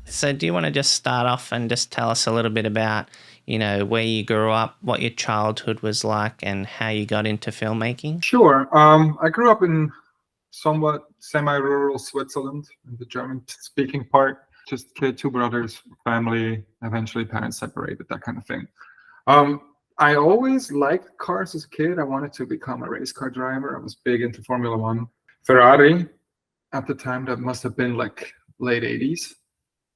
So do you want to just start off and just tell us a little bit about, where you grew up, what your childhood was like, and how you got into filmmaking? Sure. I grew up in somewhat semi-rural Switzerland, in the German-speaking part. Just kid, two brothers, family, eventually parents separated, that kind of thing. I always liked cars as a kid. I wanted to become a race car driver. I was big into Formula One. Ferrari, at the time, that must have been like late 80s,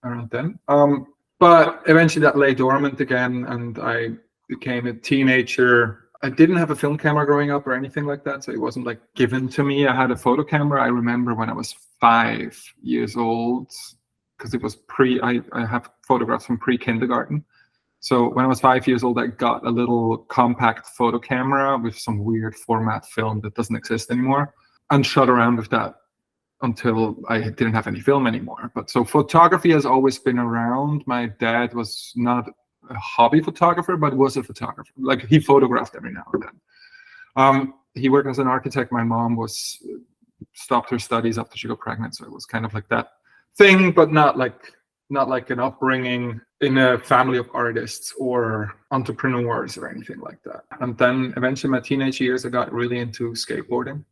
around then. But eventually that lay dormant again, and I became a teenager. I didn't have a film camera growing up or anything like that, so it wasn't like given to me. I had a photo camera. I remember when I was 5 years old, because it was I have photographs from pre-kindergarten. So when I was 5 years old, I got a little compact photo camera with some weird format film that doesn't exist anymore, and shot around with that until I didn't have any film anymore. But so photography has always been around. My dad was not a hobby photographer, but was a photographer. Like, he photographed every now and then. He worked as an architect. My mom stopped her studies after she got pregnant, so it was kind of like that thing, but not like an upbringing in a family of artists or entrepreneurs or anything like that. And then eventually, my teenage years, I got really into skateboarding,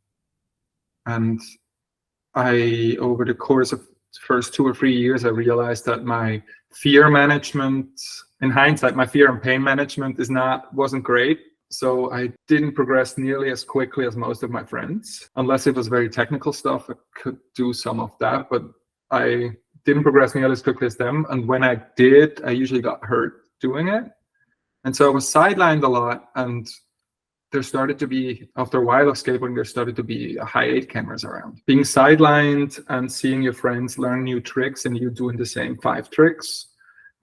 and over the course of the first 2 or 3 years, I realized that my fear management, in hindsight, my fear and pain management wasn't great. So I didn't progress nearly as quickly as most of my friends. Unless it was very technical stuff, I could do some of that, but I didn't progress nearly as quickly as them. And when I did, I usually got hurt doing it. And so I was sidelined a lot, and there started to be, after a while of skateboarding, there started to be high-8 cameras around. Being sidelined and seeing your friends learn new tricks and you doing the same 5 tricks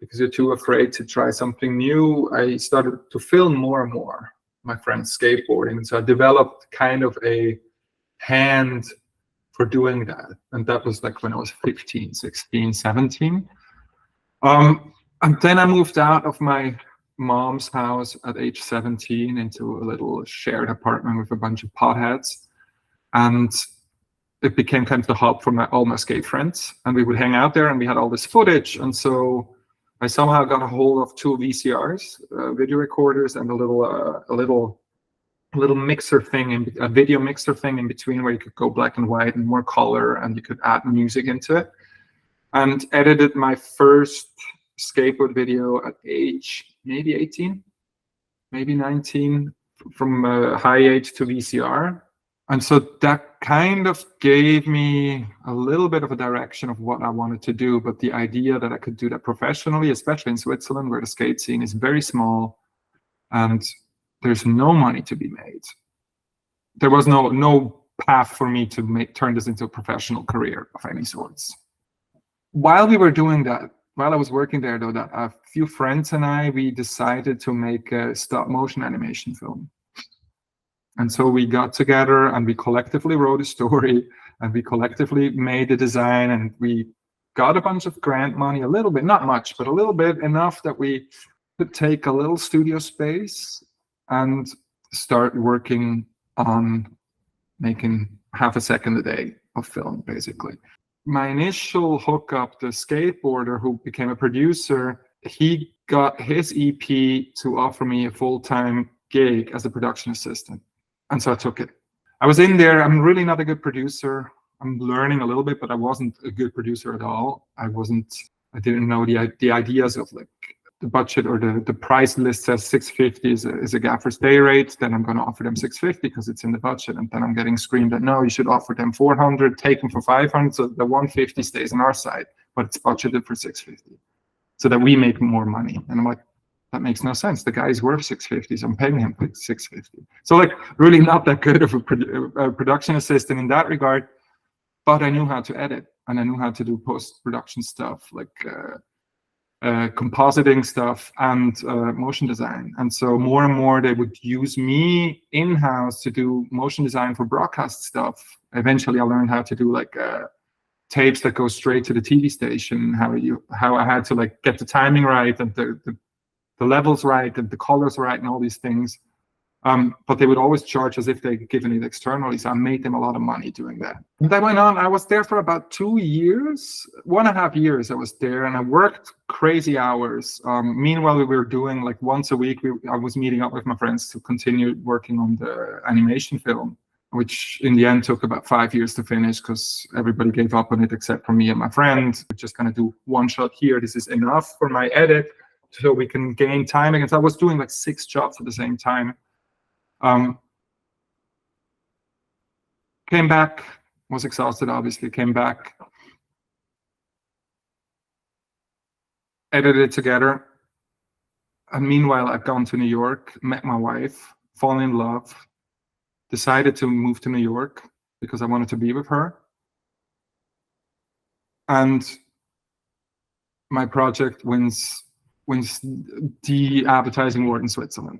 because you're too afraid to try something new, I started to film more and more my friends skateboarding. And so I developed kind of a hand for doing that. And that was like when I was 15, 16, 17. And then I moved out of my mom's house at age 17 into a little shared apartment with a bunch of potheads, and it became kind of the hub for all my skate friends, and we would hang out there, and we had all this footage. And so I somehow got a hold of 2 VCRs, video recorders, and a little mixer thing, a video mixer thing in between, where you could go black and white and more color, and you could add music into it, and edited my first skateboard video at age maybe 18, maybe 19, from high-8 to VCR. And so that kind of gave me a little bit of a direction of what I wanted to do. But the idea that I could do that professionally, especially in Switzerland, where the skate scene is very small and there's no money to be made, there was no path for me to turn this into a professional career of any sorts. While we were doing that, while I was working there, though, that a few friends and we decided to make a stop-motion animation film. And so we got together and we collectively wrote a story, and we collectively made a design, and we got a bunch of grant money, a little bit, not much, but a little bit, enough that we could take a little studio space and start working on making half a second a day of film, basically. My initial hookup, the skateboarder who became a producer, he got his EP to offer me a full-time gig as a production assistant. And so I took it. I was in there. I'm really not a good producer. I'm learning a little bit, but I wasn't a good producer at all. I didn't know the ideas of like the budget, or the price list says 650 is a gaffer's day rate. Then I'm going to offer them 650 because it's in the budget. And then I'm getting screamed at, no, you should offer them 400, take them for 500. So the 150 stays on our side, but it's budgeted for 650 so that we make more money. And I'm like, that makes no sense. The guy's worth 650, so I'm paying him 650. So like, really not that good of a production assistant in that regard, but I knew how to edit, and I knew how to do post-production stuff, like compositing stuff and motion design. And so more and more they would use me in-house to do motion design for broadcast stuff. Eventually I learned how to do like tapes that go straight to the TV station, how I had to like get the timing right and the levels right and the colors right and all these things. But they would always charge as if they'd given it externally. So I made them a lot of money doing that. And that went on. I was there for about 2 years, 1.5 years I was there, and I worked crazy hours. Meanwhile, we were doing like once a week, I was meeting up with my friends to continue working on the animation film, which in the end took about 5 years to finish because everybody gave up on it except for me and my friend. We're just going to do one shot here. This is enough for my edit so we can gain time again. So I was doing like 6 jobs at the same time. Came back, was exhausted, obviously, came back, edited it together. And meanwhile, I've gone to New York, met my wife, fallen in love, decided to move to New York because I wanted to be with her. And my project wins the advertising award in Switzerland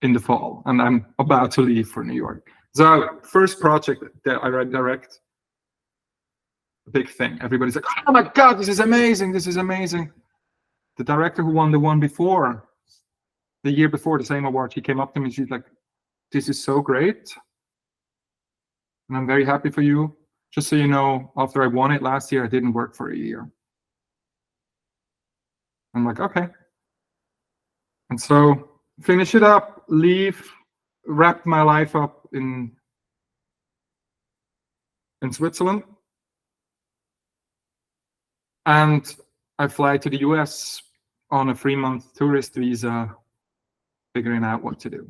in the fall, and I'm about to leave for New York. So first project that I direct, a big thing. Everybody's like, oh my God, this is amazing, this is amazing. The director who won the one before, the year before, the same award, he came up to me, she's like, this is so great. And I'm very happy for you. Just so you know, after I won it last year, I didn't work for a year. I'm like, okay. And so finish it up, leave, wrap my life up in Switzerland. And I fly to the US on a 3-month tourist visa, figuring out what to do.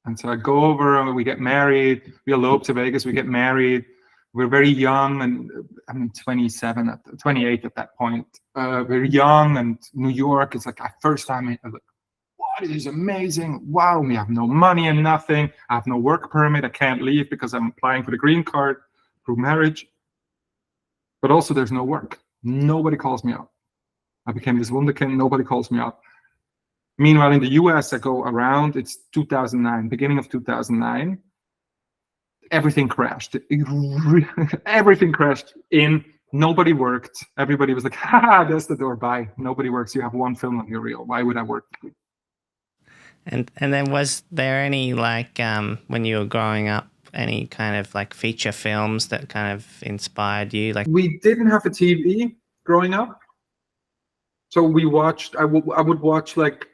And so I go over, we get married, we elope to Vegas, we get married. We're very young, and I'm 28 at that point. We're young, and New York, it's like our first time, I'm like, wow, this is amazing. Wow, we have no money and nothing. I have no work permit. I can't leave because I'm applying for the green card through marriage. But also there's no work. Nobody calls me up. I became this wunderkind, nobody calls me up. Meanwhile, in the US, I go around, it's 2009, beginning of 2009. Everything crashed. Everything crashed in. Nobody worked. Everybody was like, ha, there's the door, bye. Nobody works. You have one film on your reel. Why would I work? And then was there any, like, when you were growing up, any kind of like feature films that kind of inspired you? Like, we didn't have a TV growing up. So we watched, I would watch like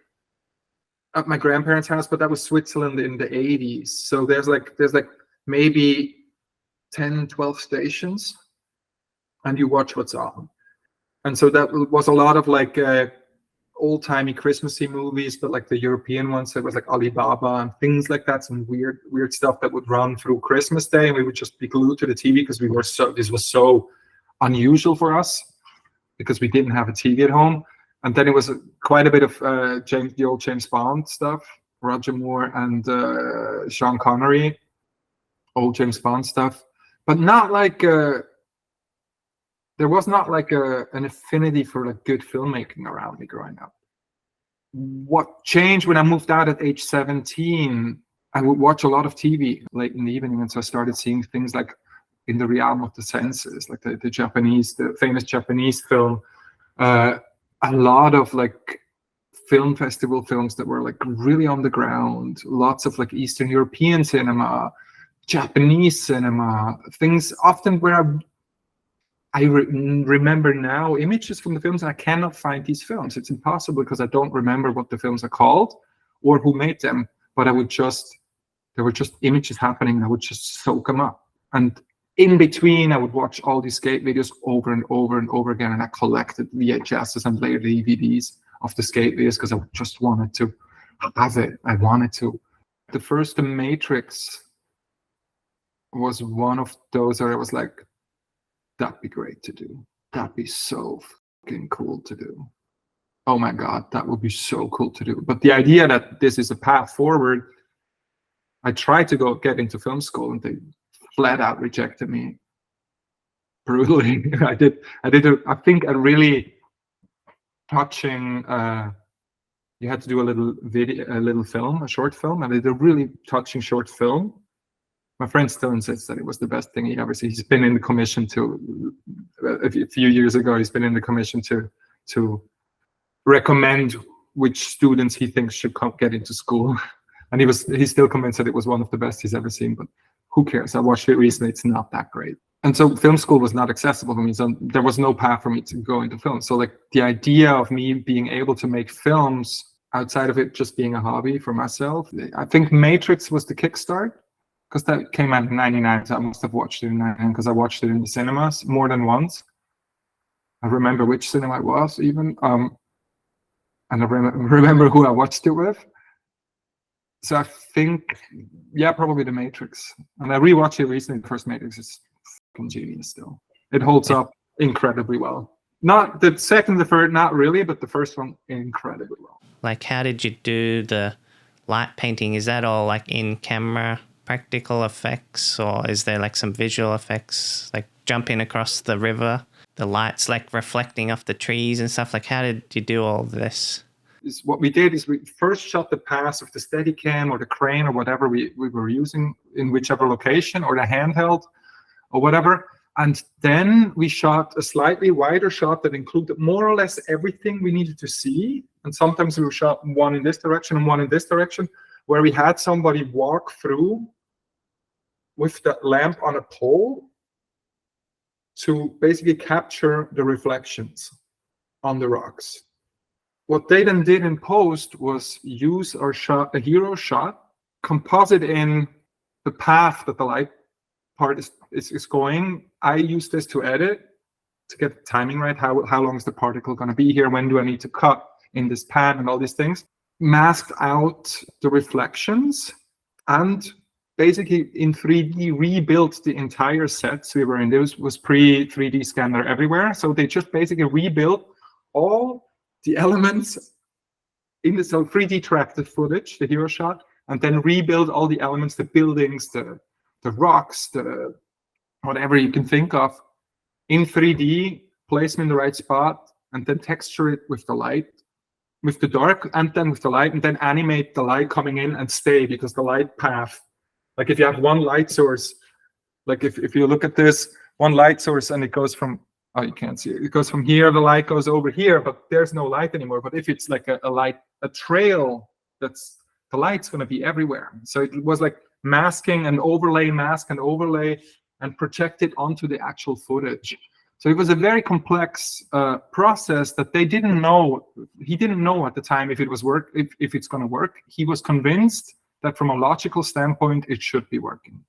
at my grandparents' house, but that was Switzerland in the 80s. So there's like maybe 10, 12 stations, and you watch what's on. And so that was a lot of like old-timey Christmassy movies, but like the European ones, so it was like Alibaba and things like that, some weird stuff that would run through Christmas Day, and we would just be glued to the TV because this was so unusual for us because we didn't have a TV at home. And then it was quite a bit of the old James Bond stuff, Roger Moore and Sean Connery, old James Bond stuff, but not like there was not like an affinity for like good filmmaking around me growing up. What changed when I moved out at age 17, I would watch a lot of TV late in the evening, and so I started seeing things like in the realm of the senses, like the famous Japanese film, a lot of like film festival films that were like really on the ground, lots of like Eastern European cinema, Japanese cinema, things often where I remember now images from the films, and I cannot find these films. It's impossible because I don't remember what the films are called or who made them, but there were just images happening, and I would just soak them up. And in between, I would watch all these skate videos over and over and over again, and I collected VHSs and later DVDs of the skate videos because I just wanted to have it. I wanted to. The first The Matrix was one of those where I was like, that'd be great to do. That'd be so fucking cool to do. Oh my God, that would be so cool to do. But the idea that this is a path forward, I tried to get into film school, and they flat out rejected me brutally. I think a really touching, you had to do a little film, a short film. I did a really touching short film. My friend still insists that it was the best thing he ever seen. He's been in the commission a few years ago, he's been in the commission to recommend which students he thinks should get into school. And he's still convinced that it was one of the best he's ever seen, but who cares? I watched it recently. It's not that great. And so film school was not accessible for me. So there was no path for me to go into film. So like the idea of me being able to make films outside of it just being a hobby for myself, I think Matrix was the kickstart, because that came out in 99. So I must have watched it in 99 because I watched it in the cinemas more than once. I remember which cinema it was even. And I remember who I watched it with. So I think, yeah, probably The Matrix. And I rewatched it recently. The first Matrix is fucking genius still. It holds up incredibly well. Not the second, the third, not really, but the first one, incredibly well. Like, how did you do the light painting? Is that all like in-camera practical effects, or is there like some visual effects, like jumping across the river, the lights like reflecting off the trees and stuff? Like, how did you do all this? What we did is we first shot the pass with the Steadicam or the crane or whatever we were using in whichever location, or the handheld or whatever. And then we shot a slightly wider shot that included more or less everything we needed to see. And sometimes we shot one in this direction and one in this direction, where we had somebody walk through with the lamp on a pole to basically capture the reflections on the rocks. What they then did in post was use our shot, a hero shot, composite in the path that the light part is going. I use this to edit, to get the timing right. How long is the particle going to be here? When do I need to cut in this pan and all these things? Masked out the reflections and basically in 3D rebuilt the entire sets we were in. This was pre-3D scanner everywhere. So they just basically rebuilt all the elements in the 3D tracked the footage, the hero shot, and then rebuild all the elements, the buildings, the rocks, the whatever you can think of, in 3D, place them in the right spot, and then texture it with the light, with the dark, and then with the light, and then animate the light coming in and stay, because the light path, like if you have one light source, like if you look at this, one light source and it goes from, oh, you can't see it. It goes from here, the light goes over here, but there's no light anymore. But if it's like a trail, that's the light's going to be everywhere. So it was like masking and overlay, mask and overlay, and project it onto the actual footage. So it was a very complex process that they didn't know. He didn't know at the time if it was if it's going to work. He was convinced that from a logical standpoint, it should be working.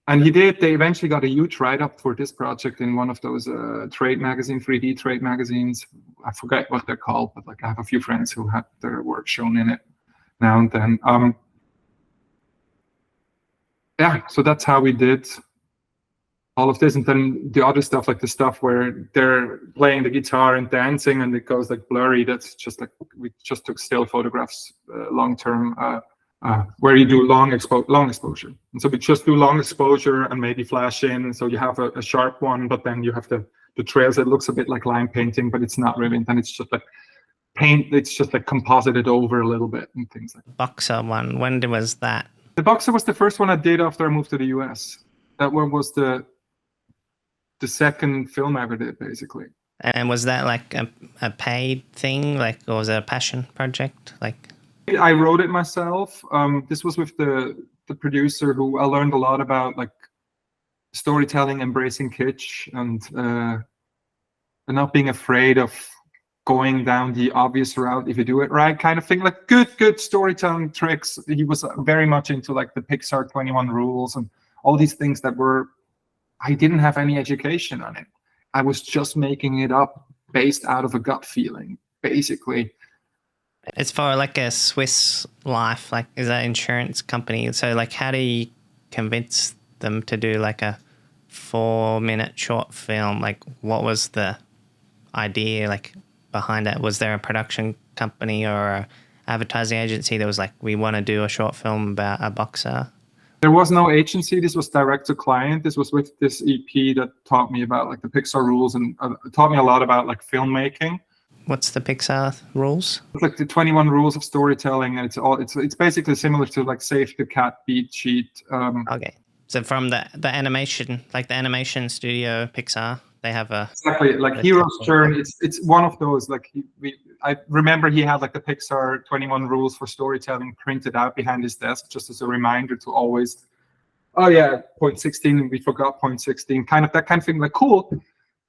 And he did. They eventually got a huge write-up for this project in one of those trade magazine, 3D trade magazines. I forget what they're called, but like I have a few friends who had their work shown in it now and then. Yeah, so that's how we did all of this. And then the other stuff, like the stuff where they're playing the guitar and dancing and it goes like blurry, that's just like, we just took still photographs long-term, where you do long exposure. And so we just do long exposure and maybe flash in. So you have a sharp one, but then you have the trails that looks a bit like line painting, but it's not really. And then it's just like paint, it's just like composited over a little bit and things like that. Boxer one, when was that? The Boxer was the first one I did after I moved to the US. That one was the second film I ever did, basically. And was that like a paid thing, like, or was it a passion project? Like, I wrote it myself. This was with the producer who I learned a lot about, like storytelling, embracing kitsch, and not being afraid of going down the obvious route if you do it right, kind of thing. Like good storytelling tricks. He was very much into like the Pixar 21 rules and all these things that were, I didn't have any education on it. I was just making it up based out of a gut feeling, basically. It's for like a Swiss Life, like, is that insurance company? So like, how do you convince them to do like a 4-minute short film? Like, what was the idea like behind that? Was there a production company or a advertising agency that was like, we want to do a short film about a boxer? There was no agency. This was direct to client. This was with this EP that taught me about like the Pixar rules and taught me a lot about like filmmaking. What's the Pixar rules? It's like the 21 rules of storytelling, and it's basically similar to like Save the Cat, Beat Sheet. Okay, so from the animation, like the animation studio Pixar. they have a exactly like Hero's Journey. It's one of those like I remember he had like the Pixar 21 rules for storytelling printed out behind his desk just as a reminder to always, oh yeah, point 16, we forgot point 16, kind of that kind of thing. Like cool,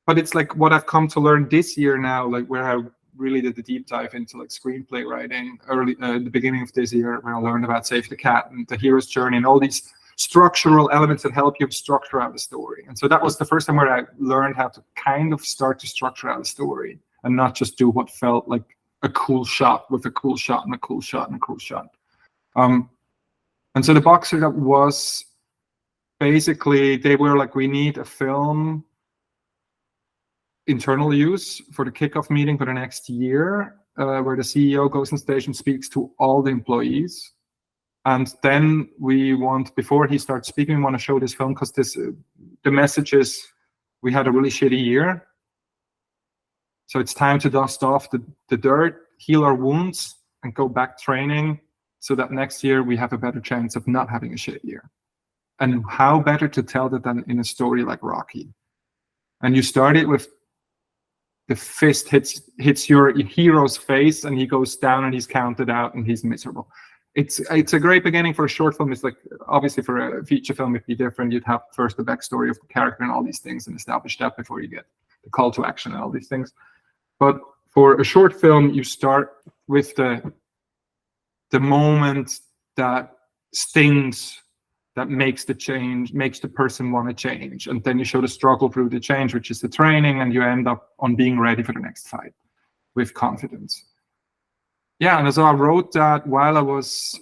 but it's like what I've come to learn this year now, like where I really did the deep dive into like screenplay writing early the beginning of this year, when I learned about Save the Cat and the Hero's Journey and all these structural elements that help you structure out the story. And so that was the first time where I learned how to kind of start to structure out a story and not just do what felt like a cool shot with a cool shot and a cool shot and a cool shot. And so the boxer that was basically, they were like, we need a film internal use for the kickoff meeting for the next year, where the CEO goes on stage and speaks to all the employees. And then we want, before he starts speaking, we want to show this film because the message is, we had a really shitty year. So it's time to dust off the dirt, heal our wounds, and go back training so that next year we have a better chance of not having a shit year. And how better to tell that than in a story like Rocky? And you start it with the fist hits your hero's face and he goes down and he's counted out and he's miserable. It's a great beginning for a short film. It's like, obviously for a feature film it'd be different. You'd have first the backstory of the character and all these things and establish that before you get the call to action and all these things. But for a short film, you start with the moment that stings, that makes the change, makes the person want to change. And then you show the struggle through the change, which is the training, and you end up on being ready for the next fight with confidence. Yeah, and so I wrote that while I was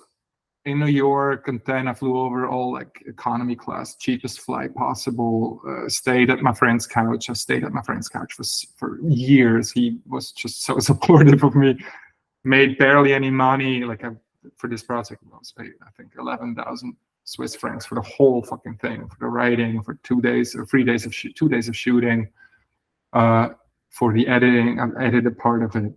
in New York, and then I flew over all like economy class, cheapest flight possible, stayed at my friend's couch. I stayed at my friend's couch for years. He was just so supportive of me, made barely any money. Like for this project, I was paid, I think, 11,000 Swiss francs for the whole fucking thing, for the writing, for 2 days or 3 days of 2 days of shooting, for the editing. I edited part of it.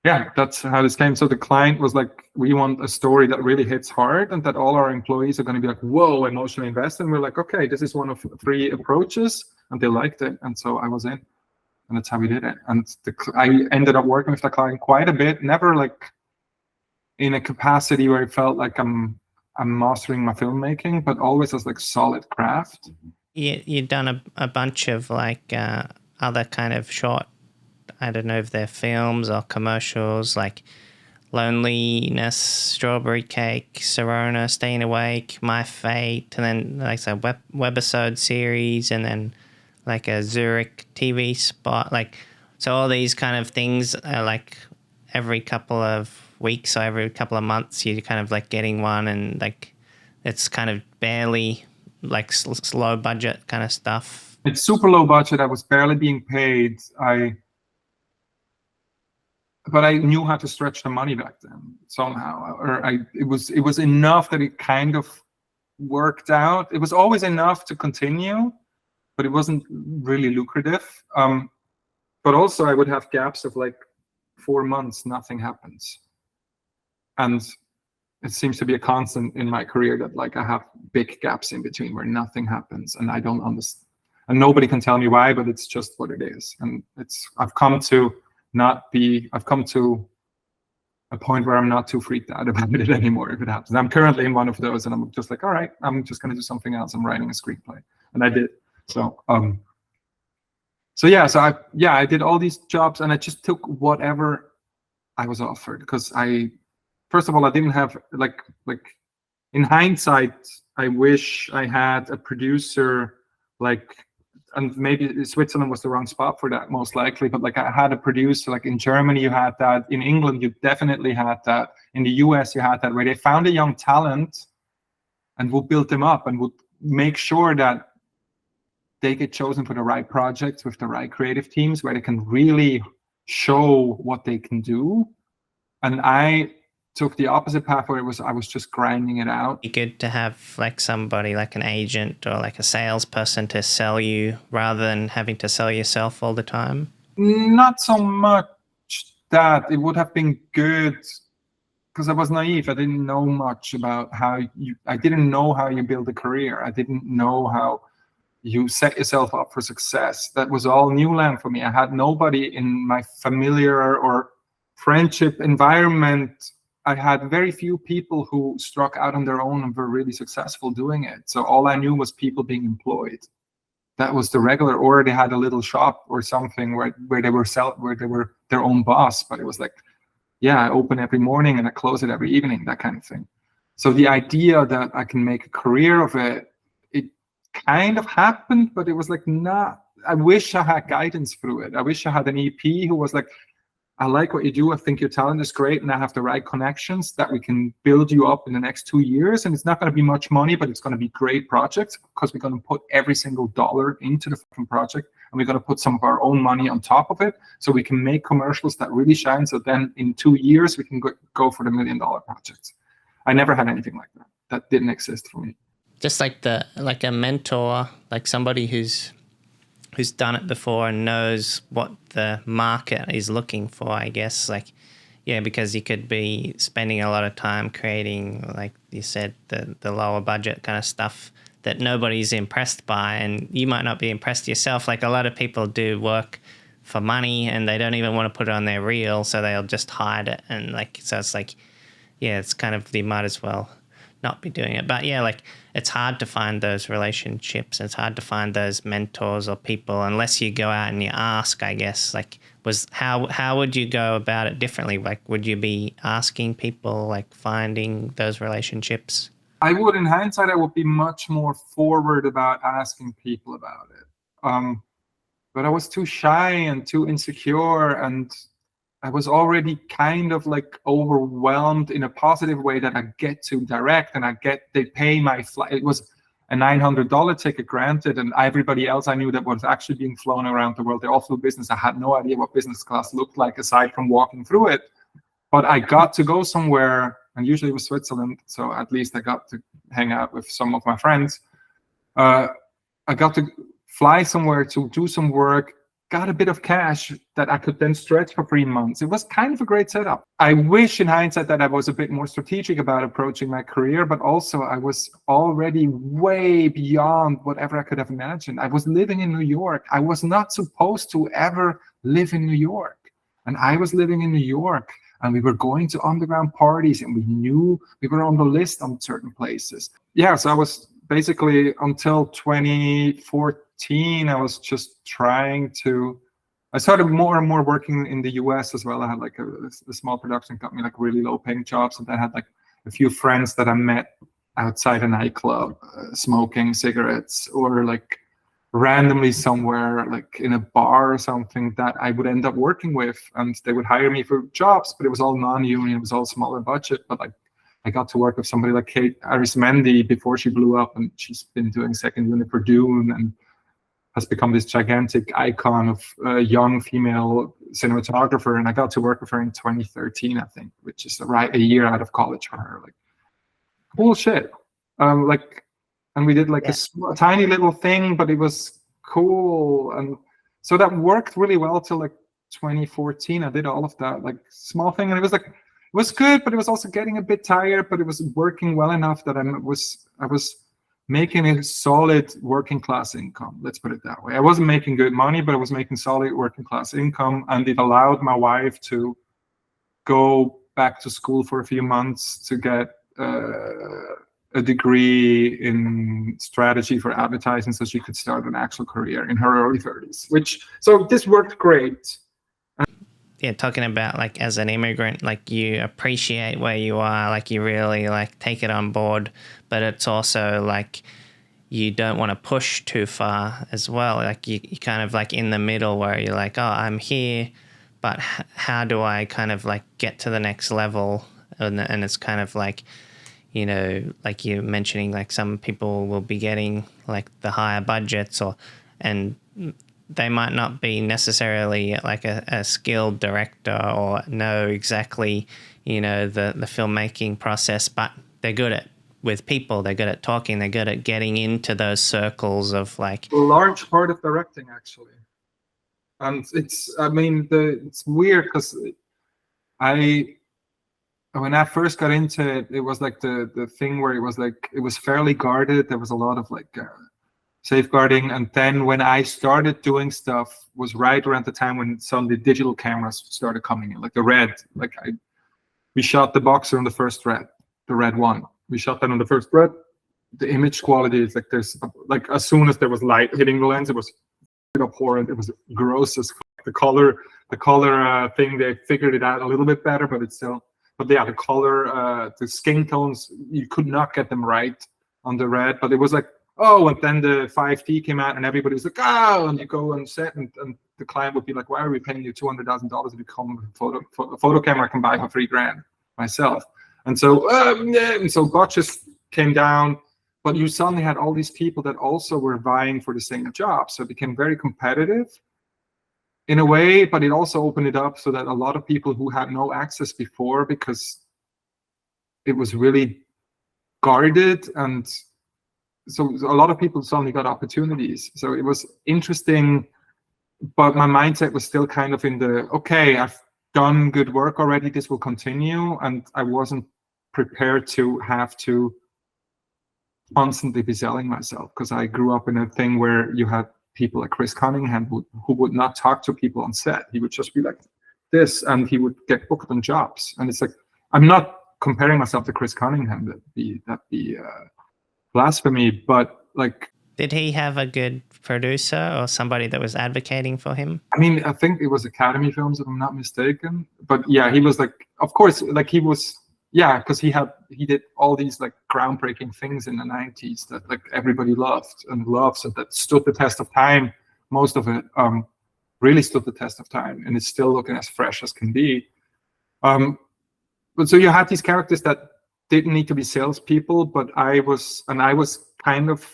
Yeah, that's how this came. So the client was like, we want a story that really hits hard and that all our employees are going to be like, whoa, emotionally invested. And we're like, okay, this is one of 3 approaches, and they liked it. And so I was in, and that's how we did it. And I ended up working with the client quite a bit, never like in a capacity where it felt like I'm mastering my filmmaking, but always as like solid craft. You've done a bunch of like other kind of short, I don't know if they're films or commercials, like Loneliness, Strawberry Cake, Serona, Staying Awake, My Fate, and then like a webisode series, and then like a Zurich TV spot. Like, so all these kind of things are like every couple of weeks or every couple of months you're kind of like getting one, and like it's kind of barely like low budget kind of stuff. It's super low budget. I was barely being paid. But I knew how to stretch the money back then somehow, or it was enough that it kind of worked out. It was always enough to continue, but it wasn't really lucrative. But also I would have gaps of like 4 months, nothing happens. And it seems to be a constant in my career that like I have big gaps in between where nothing happens, and I don't understand, and nobody can tell me why, but it's just what it is. And I've come to a point where I'm not too freaked out about it anymore if it happens. I'm currently in one of those, and I'm just like, all right, I'm just going to do something else. I'm writing a screenplay, and I did. So I did all these jobs, and I just took whatever I was offered, because first of all, I didn't have like in hindsight, I wish I had a producer like. And maybe Switzerland was the wrong spot for that, most likely. But like I had a producer, like in Germany, you had that. In England, you definitely had that. In the US, you had that, where they found a young talent and would build them up and would make sure that they get chosen for the right projects with the right creative teams, where they can really show what they can do. And I took the opposite path, where I was just grinding it out. Be good to have like somebody like an agent or like a salesperson to sell you rather than having to sell yourself all the time. Not so much that. It would have been good because I was naive. I didn't know much about I didn't know how you build a career. I didn't know how you set yourself up for success. That was all new land for me. I had nobody in my familiar or friendship environment. I had very few people who struck out on their own and were really successful doing it. So all I knew was people being employed. That was the regular, or they had a little shop or something where they were their own boss. But it was like, yeah, I open every morning and I close it every evening, that kind of thing. So the idea that I can make a career of it, it kind of happened, but it was like, not. I wish I had guidance through it. I wish I had an EP who was like, I like what you do. I think your talent is great, and I have the right connections that we can build you up in the next 2 years. And it's not going to be much money, but it's going to be great projects because we're going to put every single dollar into the fucking project, and we're going to put some of our own money on top of it, so we can make commercials that really shine. So then in 2 years we can go for the $1 million projects. I never had anything like that. That didn't exist for me. Just like a mentor, like somebody who's done it before and knows what the market is looking for, I guess. Like, yeah, because you could be spending a lot of time creating, like you said, the lower budget kind of stuff that nobody's impressed by, and you might not be impressed yourself. Like, a lot of people do work for money and they don't even want to put it on their reel, so they'll just hide it. And like, so it's like, yeah, it's kind of, you might as well not be doing it. But yeah, like, it's hard to find those relationships. It's hard to find those mentors or people unless you go out and you ask, I guess. Like, how would you go about it differently? Like, would you be asking people, like finding those relationships? I would, in hindsight, I would be much more forward about asking people about it. But I was too shy and too insecure, and I was already kind of like overwhelmed in a positive way that I get to direct, and they pay my flight. It was a $900 ticket, granted, and everybody else I knew that was actually being flown around the world, they all flew business. I had no idea what business class looked like aside from walking through it. But I got to go somewhere, and usually it was Switzerland, so at least I got to hang out with some of my friends. I got to fly somewhere to do some work, got a bit of cash that I could then stretch for 3 months. It was kind of a great setup. I wish in hindsight that I was a bit more strategic about approaching my career, but also I was already way beyond whatever I could have imagined. I was living in New York. I was not supposed to ever live in New York. And I was living in New York, and we were going to underground parties, and we knew we were on the list on certain places. Yeah, so I was basically, until 2014, I was just trying to, I started more and more working in the US as well. I had like a small production company, like really low paying jobs. And I had like a few friends that I met outside a nightclub, smoking cigarettes, or like randomly somewhere, like in a bar or something, that I would end up working with. And they would hire me for jobs, but it was all non-union, it was all smaller budget. But like, I got to work with somebody like Kate Arismendi before she blew up, and she's been doing second unit for Dune and has become this gigantic icon of a young female cinematographer. And I got to work with her in 2013, I think, which is right a year out of college for her. Like, cool shit. And we did like a tiny little thing, but it was cool. And so that worked really well till like 2014. I did all of that, like small thing, and it was like, it was good, but it was also getting a bit tired, but it was working well enough that I was making a solid working class income. Let's put it that way. I wasn't making good money, but I was making solid working class income, and it allowed my wife to go back to school for a few months to get a degree in strategy for advertising, so she could start an actual career in her early 30s. So this worked great. Yeah, talking about like as an immigrant, like you appreciate where you are, like you really like take it on board, but it's also like you don't want to push too far as well. Like you kind of like in the middle where you're like, oh, I'm here, but how do I kind of like get to the next level? And it's kind of like, you know, like you're mentioning, like some people will be getting like the higher budgets, and they might not be necessarily like a skilled director or know exactly, you know, the filmmaking process, but they're good at with people, they're good at talking, they're good at getting into those circles of like. A large part of directing, actually. And it's weird because when I first got into it, it was like the thing where it was like, it was fairly guarded. There was a lot of like safeguarding. And then when I started doing stuff was right around the time when suddenly digital cameras started coming in, like the Red. We shot the Boxer on the first Red, the Red one. We shot that on the first Red. The image quality is like there's like as soon as there was light hitting the lens, it was abhorrent. It was gross as fuck. The color thing, they figured it out a little bit better, but it's still. But yeah, the color, the skin tones, you could not get them right on the Red. But it was like, oh, and then the 5D came out, and everybody was like, oh, and you go on set, and the client would be like, why are we paying you $200,000 if you come with a photo camera I can buy for $3,000 myself? And so gotchas came down, but you suddenly had all these people that also were vying for the same job. So it became very competitive in a way, but it also opened it up so that a lot of people who had no access before, because it was really guarded, and so a lot of people suddenly got opportunities. So it was interesting, but my mindset was still kind of in the, okay, I've done good work already, this will continue, and I wasn't prepared to have to constantly be selling myself, because I grew up in a thing where you had people like Chris Cunningham who would not talk to people on set. He would just be like this, and he would get booked on jobs. And it's like, I'm not comparing myself to Chris Cunningham, that'd be blasphemy, but like, did he have a good producer or somebody that was advocating for him? I mean, I think it was Academy Films, if I'm not mistaken. But yeah, he was like, of course, like he was, yeah, because he did all these like groundbreaking things in the 90s that like everybody loved and loves, and that stood the test of time. Most of it really stood the test of time, and it's still looking as fresh as can be. But so you had these characters that didn't need to be salespeople, but I was kind of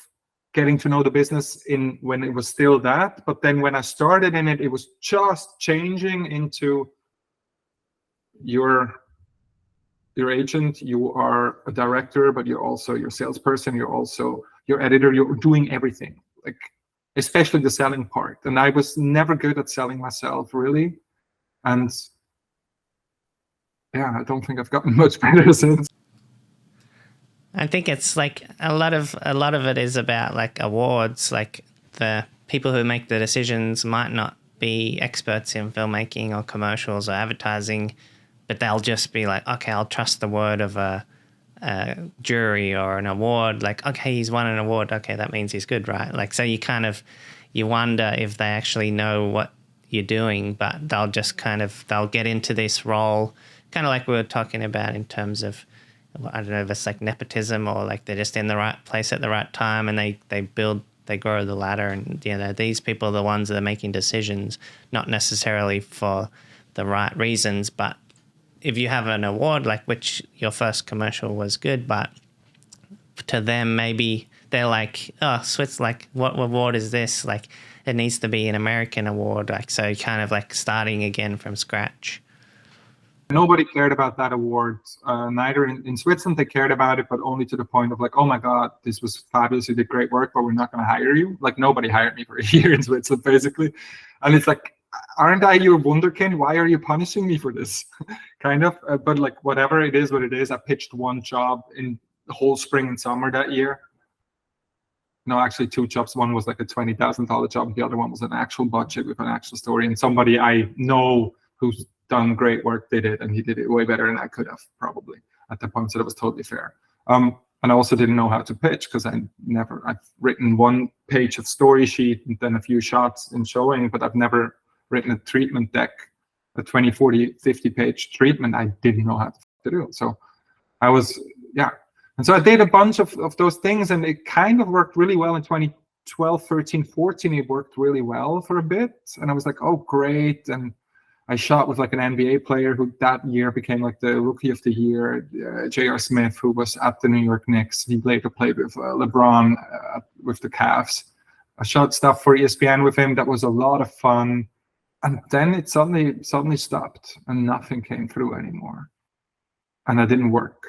getting to know the business when it was still that. But then when I started in it, it was just changing into your agent, you are a director, but you're also your salesperson, you're also your editor, you're doing everything, like especially the selling part. And I was never good at selling myself, really. And yeah, I don't think I've gotten much better since. I think it's like a lot of it is about like awards. Like the people who make the decisions might not be experts in filmmaking or commercials or advertising, but they'll just be like, okay, I'll trust the word of a jury or an award. Like, okay, he's won an award. Okay, that means he's good, right? Like, so you wonder if they actually know what you're doing, but they'll get into this role, kind of like we were talking about in terms of, I don't know if it's like nepotism or like they're just in the right place at the right time, and they grow the ladder, and these people are the ones that are making decisions, not necessarily for the right reasons. But if you have an award, like which your first commercial was good, but to them maybe they're like, oh, like what award is this? Like it needs to be an American award. Like, so kind of like starting again from scratch. Nobody cared about that award. Neither in Switzerland they cared about it, but only to the point of like, oh my God, this was fabulous, you did great work, but we're not going to hire you. Like nobody hired me for a year in Switzerland, basically. And it's like, aren't I your wunderkind? Why are you punishing me for this? Kind of. But like whatever it is, what it is. I pitched one job in the whole spring and summer that year. No, actually 2 jobs. One was like a $20,000 job. The other one was an actual budget with an actual story. And somebody I know who's done great work did it, and he did it way better than I could have probably at that point. So that was totally fair. And I also didn't know how to pitch, because I've written 1 page of story sheet and then a few shots in showing, but I've never written a treatment deck, a 20, 40, 50 page treatment. I didn't know how to do. So I was, yeah. And so I did a bunch of those things, and it kind of worked really well in 2012, 13, 14. It worked really well for a bit. And I was like, oh, great. And I shot with like an NBA player who that year became like the rookie of the year, J.R. Smith, who was at the New York Knicks. He later played with LeBron with the Cavs. I shot stuff for ESPN with him. That was a lot of fun. And then it suddenly stopped, and nothing came through anymore. And I didn't work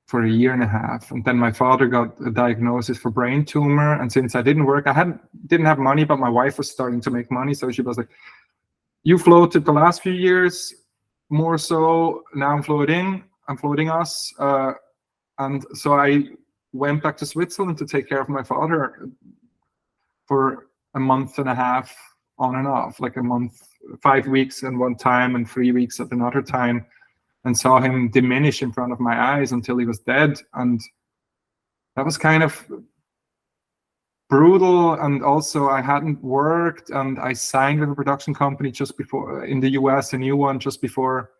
for 1.5 years. And then my father got a diagnosis for brain tumor. And since I didn't work, didn't have money, but my wife was starting to make money. So she was like, you floated the last few years more so. Now I'm floating us. And so I went back to Switzerland to take care of my father for a month and a half on and off, like a month, 5 weeks at one time and 3 weeks at another time, and saw him diminish in front of my eyes until he was dead. And that was kind of brutal. And also I hadn't worked, and I signed with a production company just before in the US, a new one just before,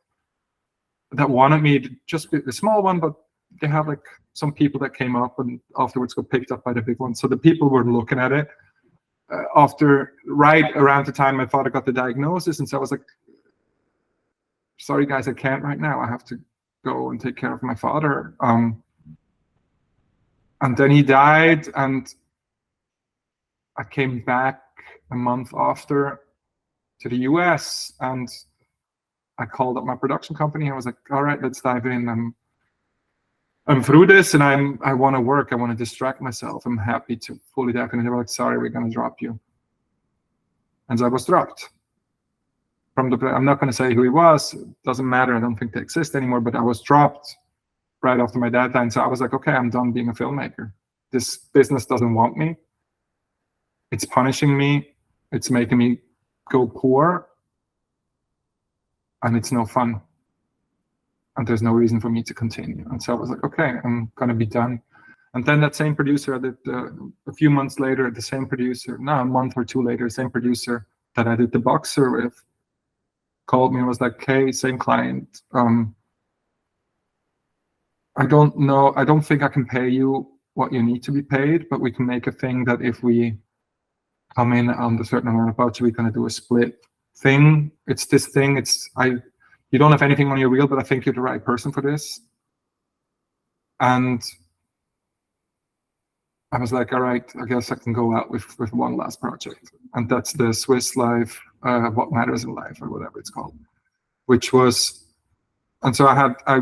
that wanted me to just be a small one, but they have like some people that came up and afterwards got picked up by the big one. So the people were looking at it right around the time my father got the diagnosis. And so I was like, sorry guys, I can't right now. I have to go and take care of my father. And then he died, and I came back a month after to the US, and I called up my production company. I was like, all right, let's dive in. I'm through this, and I want to work. I want to distract myself. I'm happy to fully dive in. And they were like, sorry, we're going to drop you. And so I was dropped from the, I'm not going to say who he was. It doesn't matter. I don't think they exist anymore, but I was dropped right after my dad died. So I was like, okay, I'm done being a filmmaker. This business doesn't want me. It's punishing me. It's making me go poor. And it's no fun. And there's no reason for me to continue. And so I was like, okay, I'm going to be done. And then that same producer, a few months later, the same producer, no, a month or two later, same producer that I did The Boxer with, called me and was like, hey, same client. I don't know, I don't think I can pay you what you need to be paid, but we can make a thing that if we come in on a certain amount of budget, we're going to do a split thing. It's this thing, you don't have anything on your reel, but I think you're the right person for this. And I was like, all right, I guess I can go out with one last project. And that's the Swiss Life, What Matters in Life, or whatever it's called, which was, and so I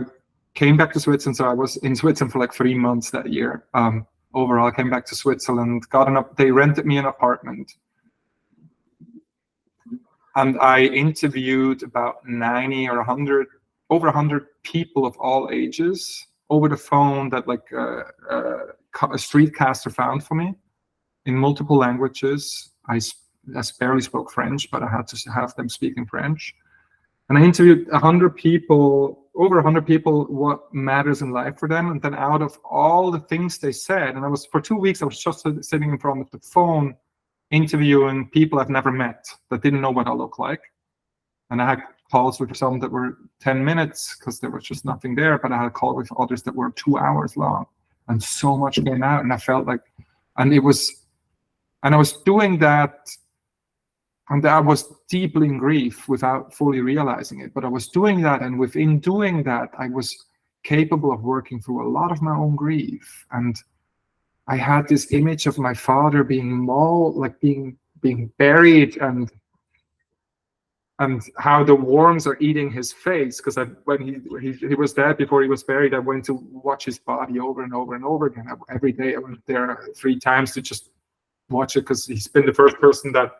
came back to Switzerland. So I was in Switzerland for like 3 months that year. Overall, I came back to Switzerland, they rented me an apartment. And I interviewed about 90 or 100, over 100 people of all ages over the phone that like a street caster found for me in multiple languages. I barely spoke French, but I had to have them speak in French. And I interviewed 100 people, over 100 people, what matters in life for them. And then out of all the things they said, and for 2 weeks, I was just sitting in front of the phone, interviewing people I've never met that didn't know what I look like. And I had calls with some that were 10 minutes because there was just nothing there, but I had a call with others that were 2 hours long, and so much came out. And I felt like, and I was doing that, and I was deeply in grief without fully realizing it, but I was doing that, and within doing that, I was capable of working through a lot of my own grief. And I had this image of my father being mauled, like being buried, and how the worms are eating his face. Because when he was dead, before he was buried, I went to watch his body over and over and over again. Every day I went there 3 times to just watch it, because he's been the first person that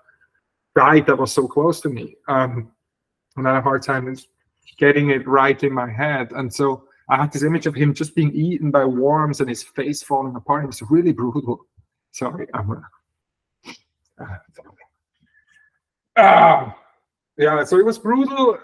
died that was so close to me. And I had a hard time getting it right in my head. And so I had this image of him just being eaten by worms and his face falling apart. It was really brutal. Sorry, yeah, so it was brutal.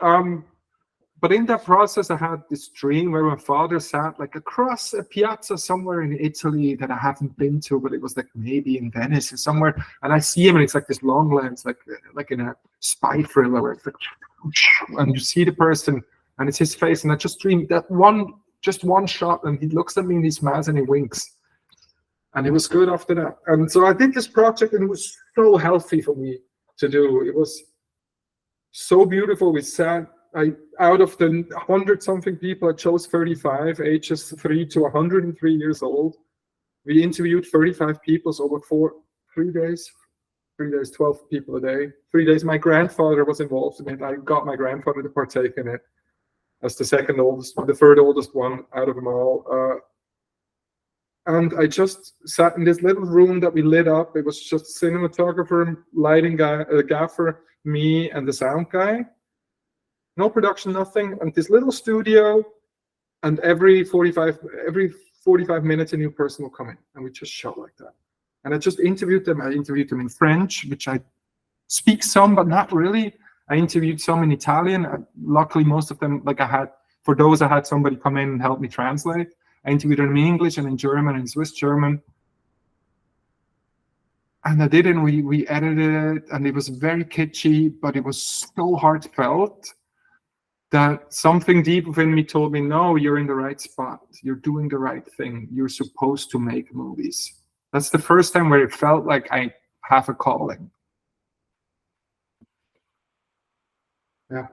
But in that process, I had this dream where my father sat like across a piazza somewhere in Italy that I haven't been to, but it was like maybe in Venice or somewhere. And I see him, and it's like this long lens, like in a spy thriller, where it's like, and you see the person, and it's his face. And I just dreamed that just one shot, and he looks at me and he smiles and he winks. And it was good after that. And so I did this project, and it was so healthy for me to do. It was so beautiful. We sat, out of the 100-something people, I chose 35, ages 3 to 103 years old. We interviewed 35 people over 3 days, 12 people a day, 3 days. My grandfather was involved in it. I got my grandfather to partake in it as the second oldest, the third oldest one out of them all. And I just sat in this little room that we lit up. It was just cinematographer, lighting guy, gaffer, me, and the sound guy. No production, nothing. And this little studio, and every 45 45 minutes, a new person will come in, and we just shot like that. And I just interviewed them. I interviewed them in French, which I speak some, but not really. I interviewed some in Italian. Luckily, most of them, like for those, I had somebody come in and help me translate. I interviewed them in English and in German and Swiss German. And I did, and we edited it, and it was very kitschy, but it was so heartfelt that something deep within me told me, no, you're in the right spot. You're doing the right thing. You're supposed to make movies. That's the first time where it felt like I have a calling. Yeah,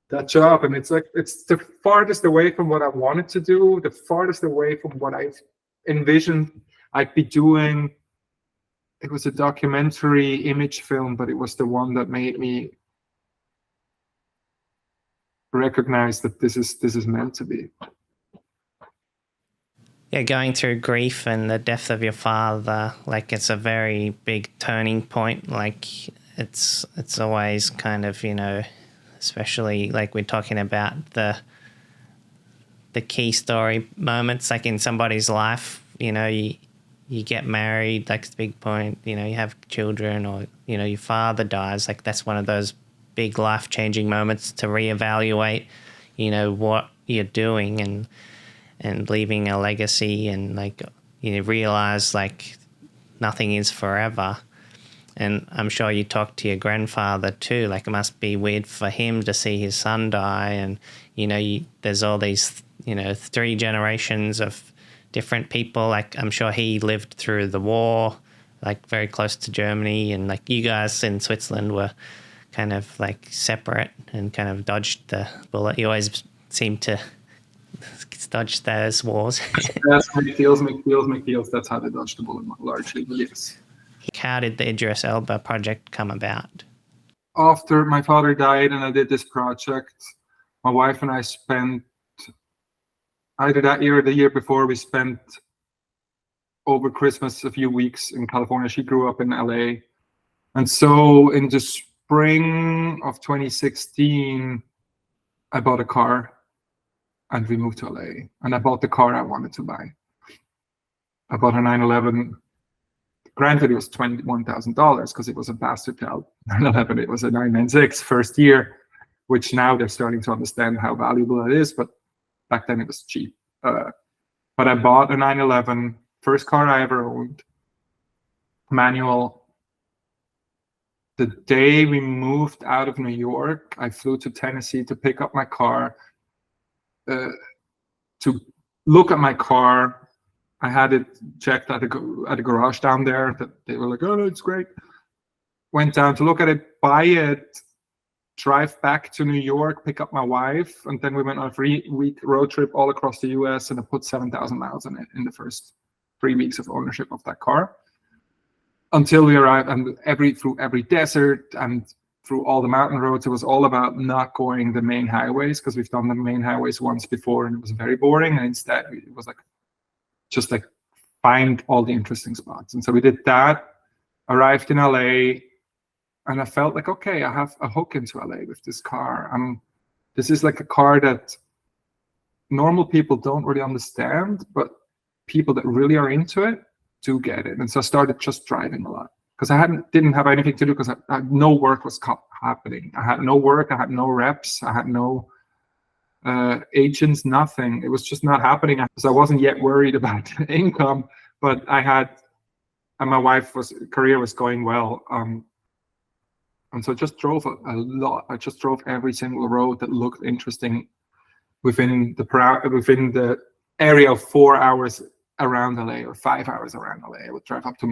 that job, and it's the farthest away from what I wanted to do, the farthest away from what I envisioned I'd be doing. It was a documentary image film, but it was the one that made me recognize that this is meant to be. Yeah, going through grief and the death of your father, like it's a very big turning point. Like it's always kind of, you know, especially like we're talking about the key story moments, like in somebody's life, you know, you get married, like it's a big point, you know, you have children, or, you know, your father dies, like that's one of those big life-changing moments to reevaluate, you know, what you're doing and leaving a legacy, and like, you know, realize like nothing is forever. And I'm sure you talked to your grandfather too, like it must be weird for him to see his son die, and, you know, there's all these, you know, 3 generations of different people. Like I'm sure he lived through the war, like very close to Germany, and like you guys in Switzerland were kind of like separate and kind of dodged the bullet. You always seem to dodge those wars. That's McFeels. That's how they dodged the bullet, largely, yes. How did the Idris Elba project come about? After my father died and I did this project, my wife and I spent, either that year or the year before, we spent over Christmas a few weeks in California. She grew up in LA. And so in the spring of 2016, I bought a car and we moved to LA. And I bought the car I wanted to buy. I bought a 911. Granted, it was $21,000 because it was a bastard 911. It was a 996 first year, which now they're starting to understand how valuable it is. But back then it was cheap. But I bought a 911, first car I ever owned, manual. The day we moved out of New York, I flew to Tennessee to pick up my car, to look at my car. I had it checked at a garage down there. That they were like, oh, no, it's great. Went down to look at it, buy it, drive back to New York, pick up my wife, and then we went on a 3-week road trip all across the US, and I put 7,000 miles on it in the first 3 weeks of ownership of that car. Until we arrived, and through every desert and through all the mountain roads, it was all about not going the main highways, because we've done the main highways once before and it was very boring. And instead, it was like, just like find all the interesting spots. And so we did that, arrived in LA, and I felt like, okay, I have a hook into LA with this car. This is like a car that normal people don't really understand, but people that really are into it do get it. And so I started just driving a lot, because I didn't have anything to do, because no work was happening. I had no work, I had no reps, I had no agents, nothing. It was just not happening. So I wasn't yet worried about income, but and my wife's career was going well. And so I just drove a lot. I just drove every single road that looked interesting within the area of 4 hours around LA or 5 hours around LA. I would drive up to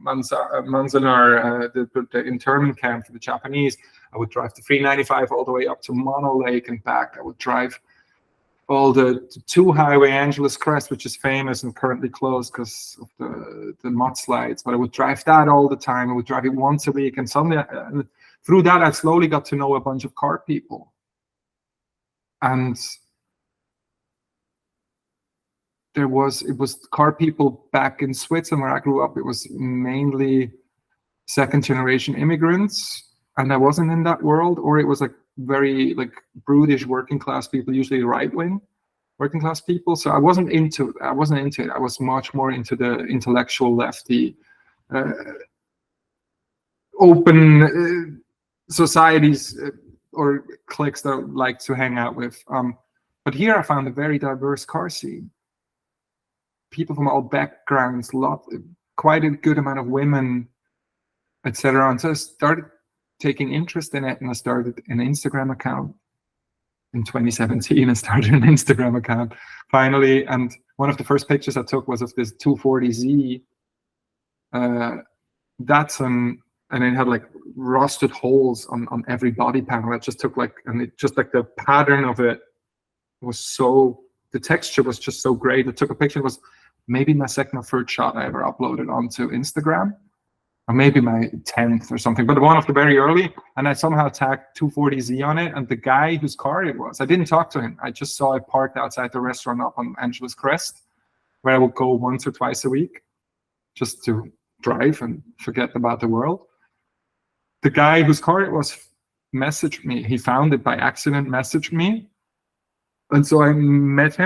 Manzanar, the internment camp for the Japanese. I would drive the 395 all the way up to Mono Lake and back. I would drive all the 2 highway, Angeles Crest, which is famous and currently closed because of the mudslides. But I would drive that all the time. I would drive it once a week. And suddenly, through that, I slowly got to know a bunch of car people. And it was car people back in Switzerland where I grew up. It was mainly 2nd-generation immigrants, and I wasn't in that world. Or it was like very like brutish working class people, usually right wing. working class people. So I wasn't into it. I was much more into the intellectual lefty, open societies or cliques that I like to hang out with. But here I found a very diverse car scene. People from all backgrounds, quite a good amount of women, etc. And so I started taking interest in it, and I started an Instagram account in 2017. I started an Instagram account finally, and one of the first pictures I took was of this 240Z Datsun, and it had like rusted holes on every body panel. I just took and it just like the pattern of it was the texture was just so great. I took a picture. It was maybe my second or third shot I ever uploaded onto Instagram, or maybe my 10th or something, but one of the very early, and I somehow tagged 240Z on it, and the guy whose car it was, I didn't talk to him. I just saw it parked outside the restaurant up on Angeles Crest, where I would go once or twice a week, just to drive and forget about the world. The guy whose car it was messaged me. He found it by accident, messaged me. And so I met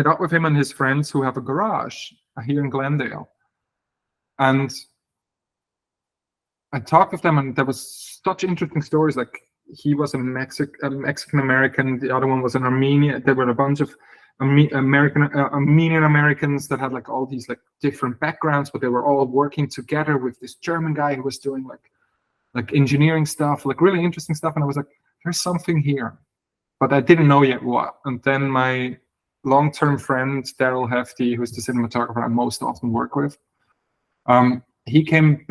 up with him and his friends who have a garage here in Glendale. And I talked with them, and there was such interesting stories. Like, he was a Mexican American, the other one was an Armenian. There were a bunch of Armenian Americans that had like all these like different backgrounds, but they were all working together with this German guy who was doing like engineering stuff, like really interesting stuff. And I was like, there's something here, but I didn't know yet what. And then my long-term friend, Daryl Hefty, who's the cinematographer I most often work with, he came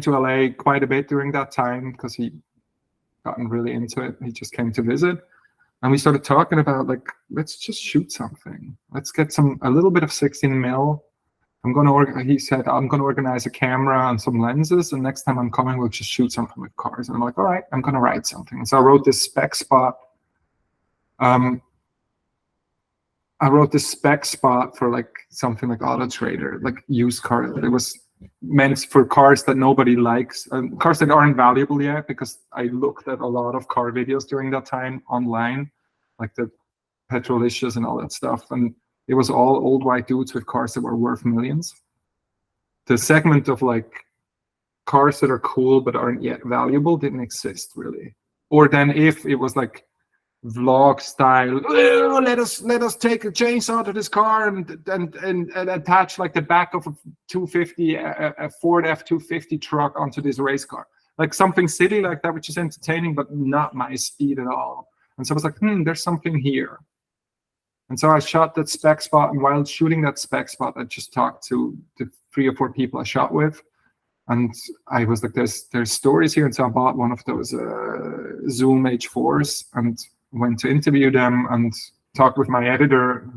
to LA quite a bit during that time because he gotten really into it. He just came to visit, and we started talking about like, let's just shoot something. Let's get a little bit of 16 mil. He said, I'm gonna organize a camera and some lenses, and next time I'm coming, we'll just shoot something with cars. And I'm like, all right, I'm gonna write something. And so I wrote this spec spot. I wrote this spec spot for like something like Auto Trader, like used car. It was meant for cars that nobody likes, cars that aren't valuable yet, because I looked at a lot of car videos during that time online, like the Petrolicious and all that stuff, and it was all old white dudes with cars that were worth millions. The segment of like cars that are cool but aren't yet valuable didn't exist really. Or then if it was like vlog style, oh, let us take a chainsaw to this car and attach like the back of a 250, a Ford F-250 truck onto this race car, like something silly like that, which is entertaining but not my speed at all. And so I was like, there's something here. And so I shot that spec spot, and while shooting that spec spot, I just talked to the 3 or 4 people I shot with, and I was like, there's stories here. And so I bought one of those Zoom H4s and went to interview them and talked with my editor,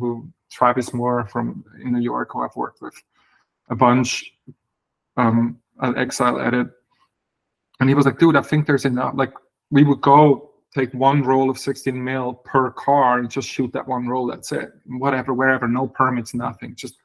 Travis Moore in New York, who I've worked with a bunch at Exile Edit. And he was like, dude, I think there's enough. Like, we would go take one roll of 16 mil per car and just shoot that one roll. That's it. Whatever, wherever, no permits, nothing. Just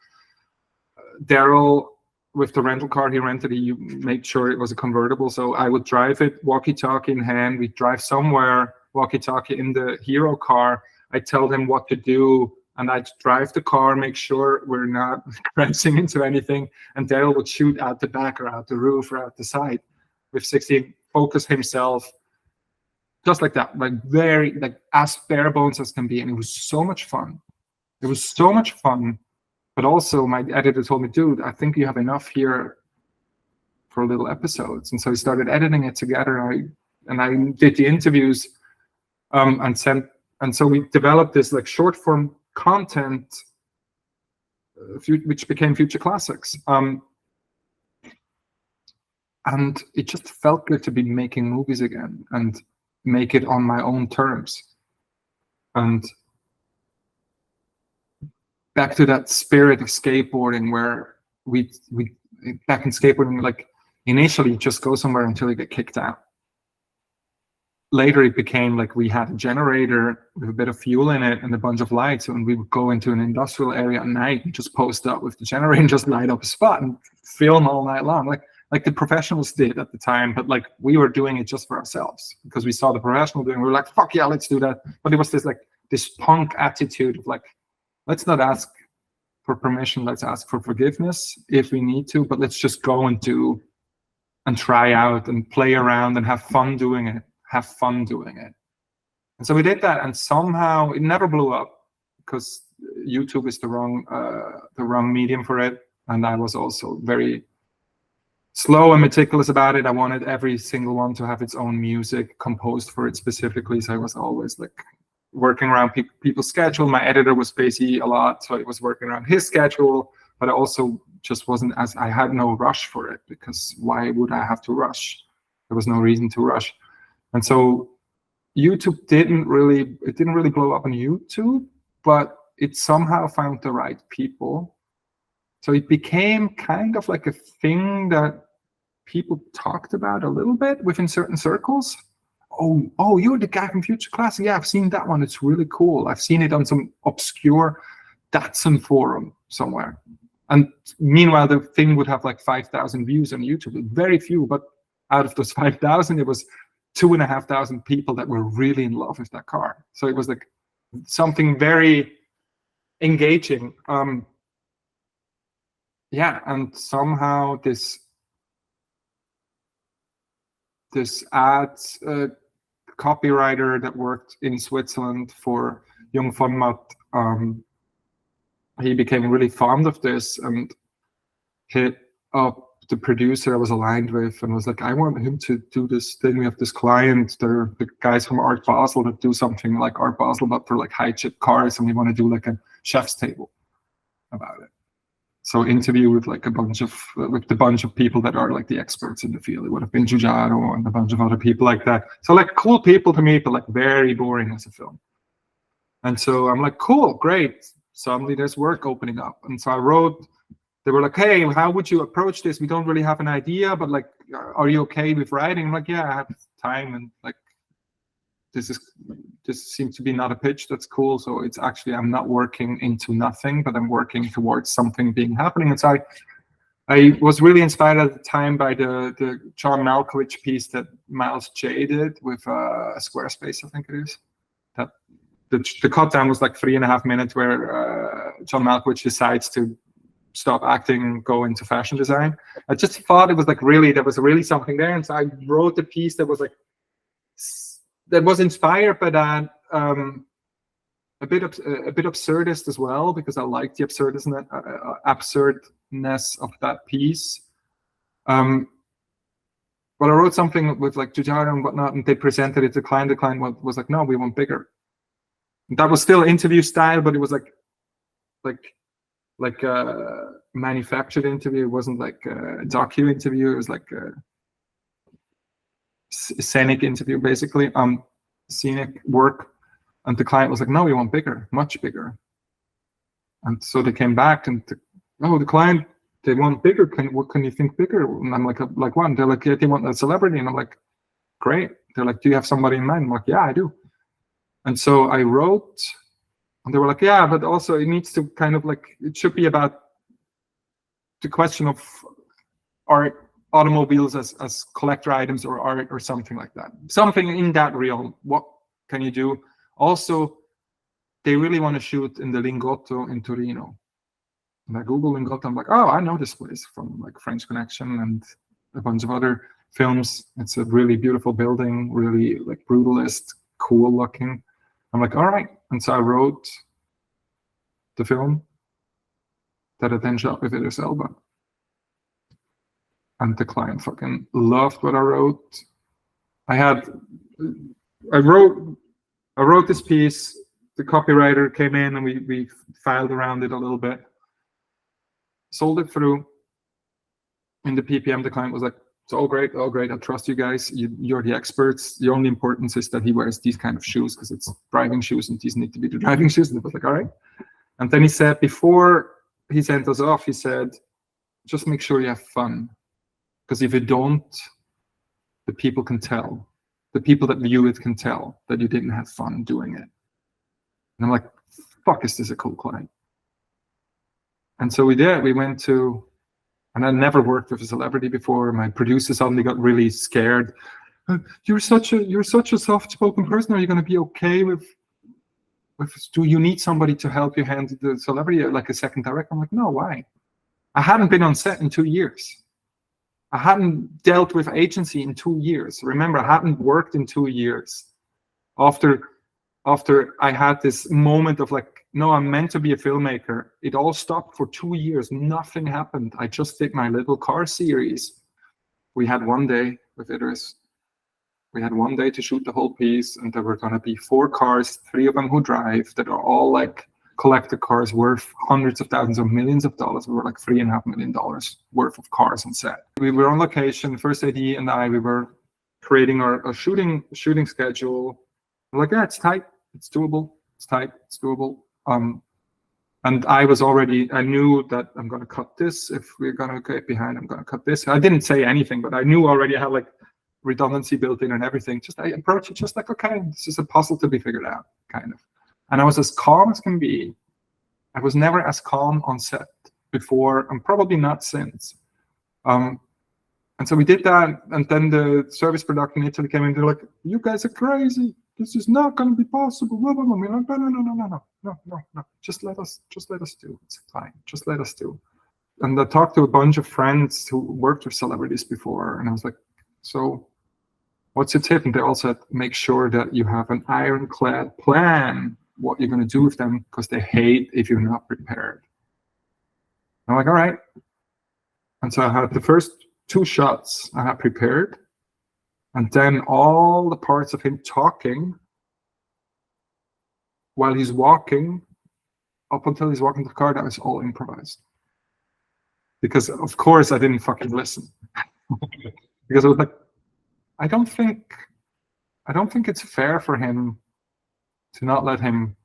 Daryl, with the rental car he rented, he made sure it was a convertible. So I would drive it, walkie-talkie in hand. We'd drive somewhere, walkie-talkie in the Hero car. I tell them what to do, and I'd drive the car, make sure we're not crashing into anything. And Daryl would shoot out the back or out the roof or out the side with 16, focus himself, just like that, like very, like as bare bones as can be. And it was so much fun. It was so much fun. But also my editor told me, dude, I think you have enough here for little episodes. And so he started editing it together, and I did the interviews and so we developed this like short form content, which became Future Classics. And it just felt good to be making movies again and make it on my own terms. And back to that spirit of skateboarding, where we back in skateboarding, like initially you just go somewhere until you get kicked out. Later it became like we had a generator with a bit of fuel in it and a bunch of lights, and we would go into an industrial area at night and just post up with the generator and just light up a spot and film all night long. Like like the professionals did at the time, but like we were doing it just for ourselves because we saw the professional doing it. We were like, fuck yeah, let's do that. But it was this punk attitude of like, let's not ask for permission, let's ask for forgiveness if we need to, but let's just go and do and try out and play around and have fun doing it. And so we did that, and somehow it never blew up because YouTube is the wrong medium for it. And I was also very slow and meticulous about it. I wanted every single one to have its own music composed for it specifically. So I was always like working around people's schedule. My editor was busy a lot, so it was working around his schedule. But I also just wasn't I had no rush for it, because why would I have to rush? There was no reason to rush. And so YouTube didn't really blow up on YouTube, but it somehow found the right people. So it became kind of like a thing that people talked about a little bit within certain circles. Oh, you're the guy from Future Classic. Yeah, I've seen that one. It's really cool. I've seen it on some obscure Datsun forum somewhere. And meanwhile, the thing would have like 5,000 views on YouTube. Very few, but out of those 5,000, it was 2,500 people that were really in love with that car. So it was like something very engaging. Yeah, and somehow this ad copywriter that worked in Switzerland for Jung von Matt, he became really fond of this and hit up the producer I was aligned with and was like, I want him to do this thing. We have this client, they're the guys from Art Basel that do something like Art Basel, but for like high chip cars, and we want to do like a chef's table about it. So interview with like a bunch of people that are like the experts in the field. It would have been Giugiaro and a bunch of other people like that. So like cool people to meet, but like very boring as a film. And so I'm like, cool, great. Suddenly there's work opening up. And so I wrote, they were like, hey, how would you approach this? We don't really have an idea, but like, are you okay with writing? I'm like, yeah, I have time, and like, this seems to be not a pitch. That's cool. So it's actually, I'm not working into nothing, but I'm working towards something being happening. And so I was really inspired at the time by the John Malkovich piece that Miles J did with Squarespace, I think it is. That the cut down was like 3.5 minutes, where John Malkovich decides to stop acting, go into fashion design. I just thought it was like there was really something there. And so I wrote a piece that was like, that was inspired by that, a bit absurdist as well, because I liked the absurdness of that piece. But I wrote something with like Giugiaro and whatnot, and they presented it to the client. The client was like, no, we want bigger. And that was still interview style, but it was like a manufactured interview. It wasn't like a docu interview. It was like a scenic interview, basically, scenic work. And the client was like, no, we want bigger, much bigger. And so they came back and the client, they want bigger. What can you think bigger? And I'm like what? They're like, yeah, they want a celebrity. And I'm like, great. They're like, do you have somebody in mind? I'm like, yeah, I do. And so I wrote, and they were like, yeah, but also it needs to kind of like, it should be about the question of art, automobiles as collector items or art or something like that. Something in that realm. What can you do? Also, they really want to shoot in the Lingotto in Torino. And I Google Lingotto, I'm like, oh, I know this place from like French Connection and a bunch of other films. It's a really beautiful building, really like brutalist, cool looking. I'm like, all right. And so I wrote the film that I then shot with Idris Elba. And the client fucking loved what I wrote. I wrote this piece. The copywriter came in and we filed around it a little bit. Sold it through. In the PPM, the client was like, it's all great, I trust you guys. You're the experts. The only importance is that he wears these kind of shoes because it's driving shoes and these need to be the driving shoes. And it was like, all right. And then he said, before he sent us off, he said, just make sure you have fun. Because if you don't, the people can tell. The people that view it can tell that you didn't have fun doing it. And I'm like, fuck, is this a cool client? And so we did. We went to And I never worked with a celebrity before. My producer suddenly got really scared. You're such a soft-spoken person. Are you going to be okay with? Do you need somebody to help you handle the celebrity, like a second director? I'm like, no, why? I hadn't been on set in 2 years. I hadn't dealt with agency in 2 years. Remember, I hadn't worked in 2 years. After I had this moment of like, no, I'm meant to be a filmmaker. It all stopped for 2 years. Nothing happened. I just did my little car series. We had one day with Idris. We had one day to shoot the whole piece, and there were going to be 4 cars, 3 of them who drive, that are all like collector cars worth hundreds of thousands of millions of dollars. We were like $3.5 million worth of cars on set. We were on location. First AD and I, we were creating our shooting schedule. We're like, yeah, it's tight. It's doable. It's tight. It's doable. And I knew that I'm going to cut this. If we're going to get behind, I'm going to cut this. I didn't say anything, but I knew already I had like redundancy built in and everything. I approach it just like, okay, this is a puzzle to be figured out, kind of. And I was as calm as can be. I was never as calm on set before, and probably not since. And so we did that, and then the service production in Italy came in. They're like, "You guys are crazy. This is not going to be possible." We're like, no. Just let us do. It's fine. Just let us do. And I talked to a bunch of friends who worked with celebrities before, and I was like, so what's your tip? And they all said, make sure that you have an ironclad plan what you're going to do with them, because they hate if you're not prepared. I'm like, all right. And so I had the first 2 shots I had prepared, and then all the parts of him talking while he's walking, up until he's walking the car, that was all improvised. Because of course I didn't fucking listen. Because I was like, I don't think it's fair for him to not let him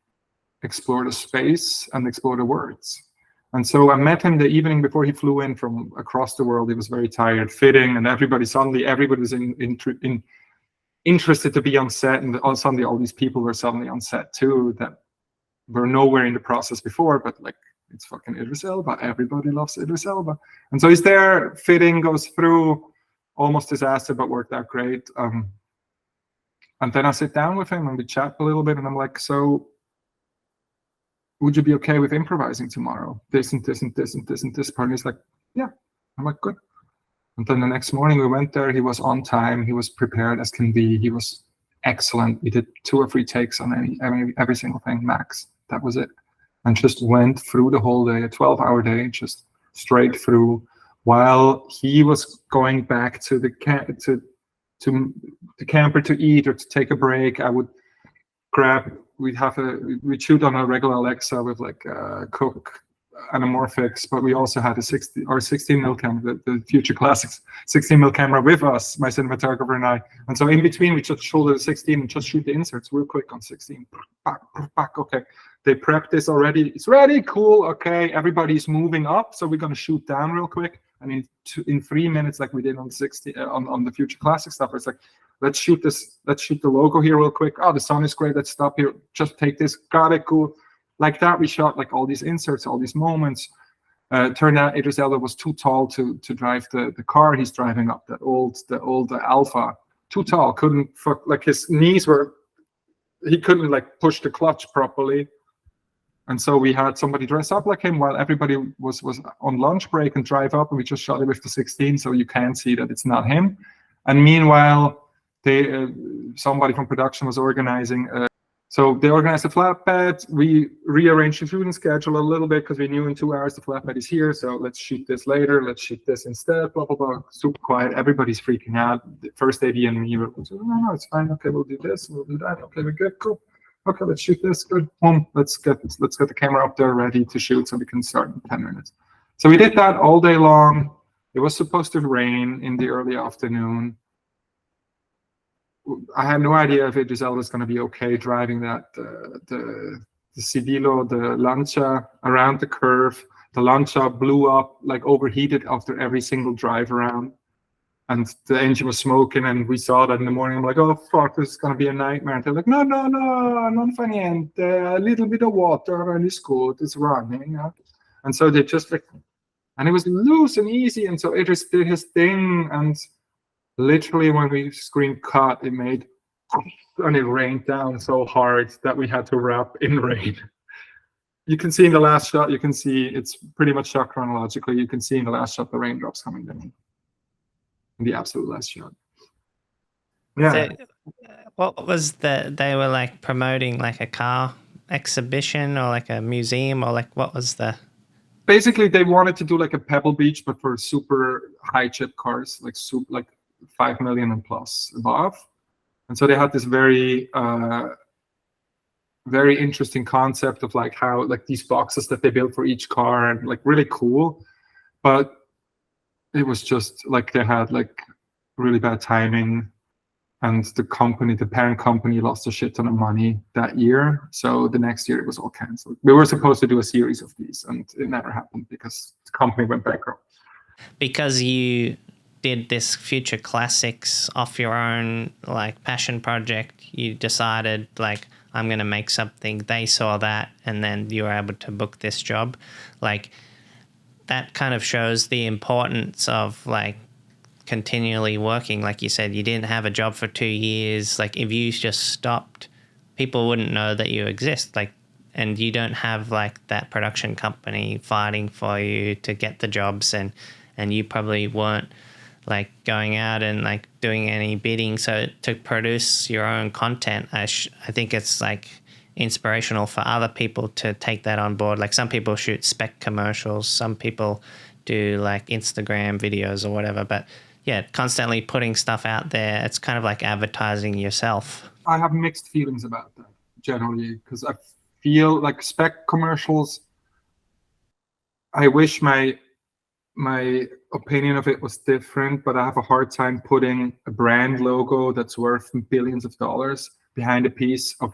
explore the space and explore the words. And so I met him the evening before he flew in from across the world. He was very tired, fitting, and everybody was interested to be on set, and suddenly all these people were suddenly on set too that were nowhere in the process before, but like, it's fucking Idris Elba. Everybody loves Idris Elba. And so he's there, fitting, goes through, almost disaster, but worked out great. And then I sit down with him and we chat a little bit, and I'm like, so would you be okay with improvising tomorrow? This and this and this and this and this part. And he's like, yeah. I'm like, good. And then the next morning we went there. He was on time. He was prepared as can be. He was excellent. We did 2 or 3 takes on every single thing, max. That was it. And just went through the whole day, a 12-hour day, just straight through. While he was going back to the camper to eat or to take a break, I would grab. We'd shoot on a regular Alexa with like Cook anamorphics, but we also had a 16mm camera, the Future Classics 16mm camera with us, my cinematographer and I. And so in between, we just shoulder the 16 and just shoot the inserts real quick on 16. Back. Okay, they prepped this already. It's ready. Cool. Okay, everybody's moving up, so we're gonna shoot down real quick. And in 3 minutes, like we did on 16 on the Future Classic stuff, it's like, let's shoot this. Let's shoot the logo here real quick. Oh, the sun is great. Let's stop here. Just take this. Got it. Cool. Like that, we shot like all these inserts, all these moments. Turned out Idris Elba was too tall to drive the car he's driving up, the old Alpha. Too tall. Couldn't fuck. Like his knees were. He couldn't like push the clutch properly. And so we had somebody dress up like him while everybody was on lunch break and drive up, and we just shot it with the 16, so you can't see that it's not him. And meanwhile, somebody from production was organizing. So they organized a flatbed. We rearranged the shooting schedule a little bit because we knew in 2 hours the flatbed is here. So let's shoot this later. Let's shoot this instead. Blah blah blah. Super quiet. Everybody's freaking out. The first AD and me were, no, it's fine. Okay, we'll do this. We'll do that. Okay, we're good. Cool. Okay, let's shoot this. Good. Boom. Let's get the camera up there ready to shoot so we can start in 10 minutes. So we did that all day long. It was supposed to rain in the early afternoon. I had no idea if Idris Elba was going to be okay driving that the Civilo, the Lancia around the curve. The Lancia blew up, like overheated after every single drive around. And the engine was smoking, and we saw that in the morning. I'm like, oh, fuck, this is going to be a nightmare. And they're like, no, non fa niente, a little bit of water, and it's good, it's running. And so they just like, And it was loose and easy. And so Idris did his thing. And literally when we screen cut, it made, and it rained down so hard that we had to wrap in rain. You can see in the last shot, you can see it's pretty much shot chronologically. You can see in the last shot the raindrops coming down in the absolute last shot. Yeah. So, what was they were like promoting like a car exhibition or like a museum, or like what was the? Basically, they wanted to do like a Pebble Beach, but for super high chip cars, like 5 million and plus above. And so they had this very interesting concept of like how like these boxes that they built for each car, and like really cool. But it was just like they had like really bad timing, and the parent company lost a shit ton of money that year. So the next year it was all canceled. We were supposed to do a series of these, and it never happened because the company went bankrupt. Because you did this Future Classics off your own like passion project, you decided like, I'm going to make something. They saw that, and then you were able to book this job. Like, that kind of shows the importance of like continually working. Like you said, you didn't have a job for 2 years. Like, if you just stopped, people wouldn't know that you exist. Like, and you don't have like that production company fighting for you to get the jobs, and you probably weren't like going out and like doing any bidding. So to produce your own content, I think it's like inspirational for other people to take that on board. Like, some people shoot spec commercials, some people do like Instagram videos or whatever, but yeah, constantly putting stuff out there, it's kind of like advertising yourself. I have mixed feelings about that generally, because I feel like spec commercials, I wish my opinion of it was different, but I have a hard time putting a brand logo that's worth billions of dollars behind a piece of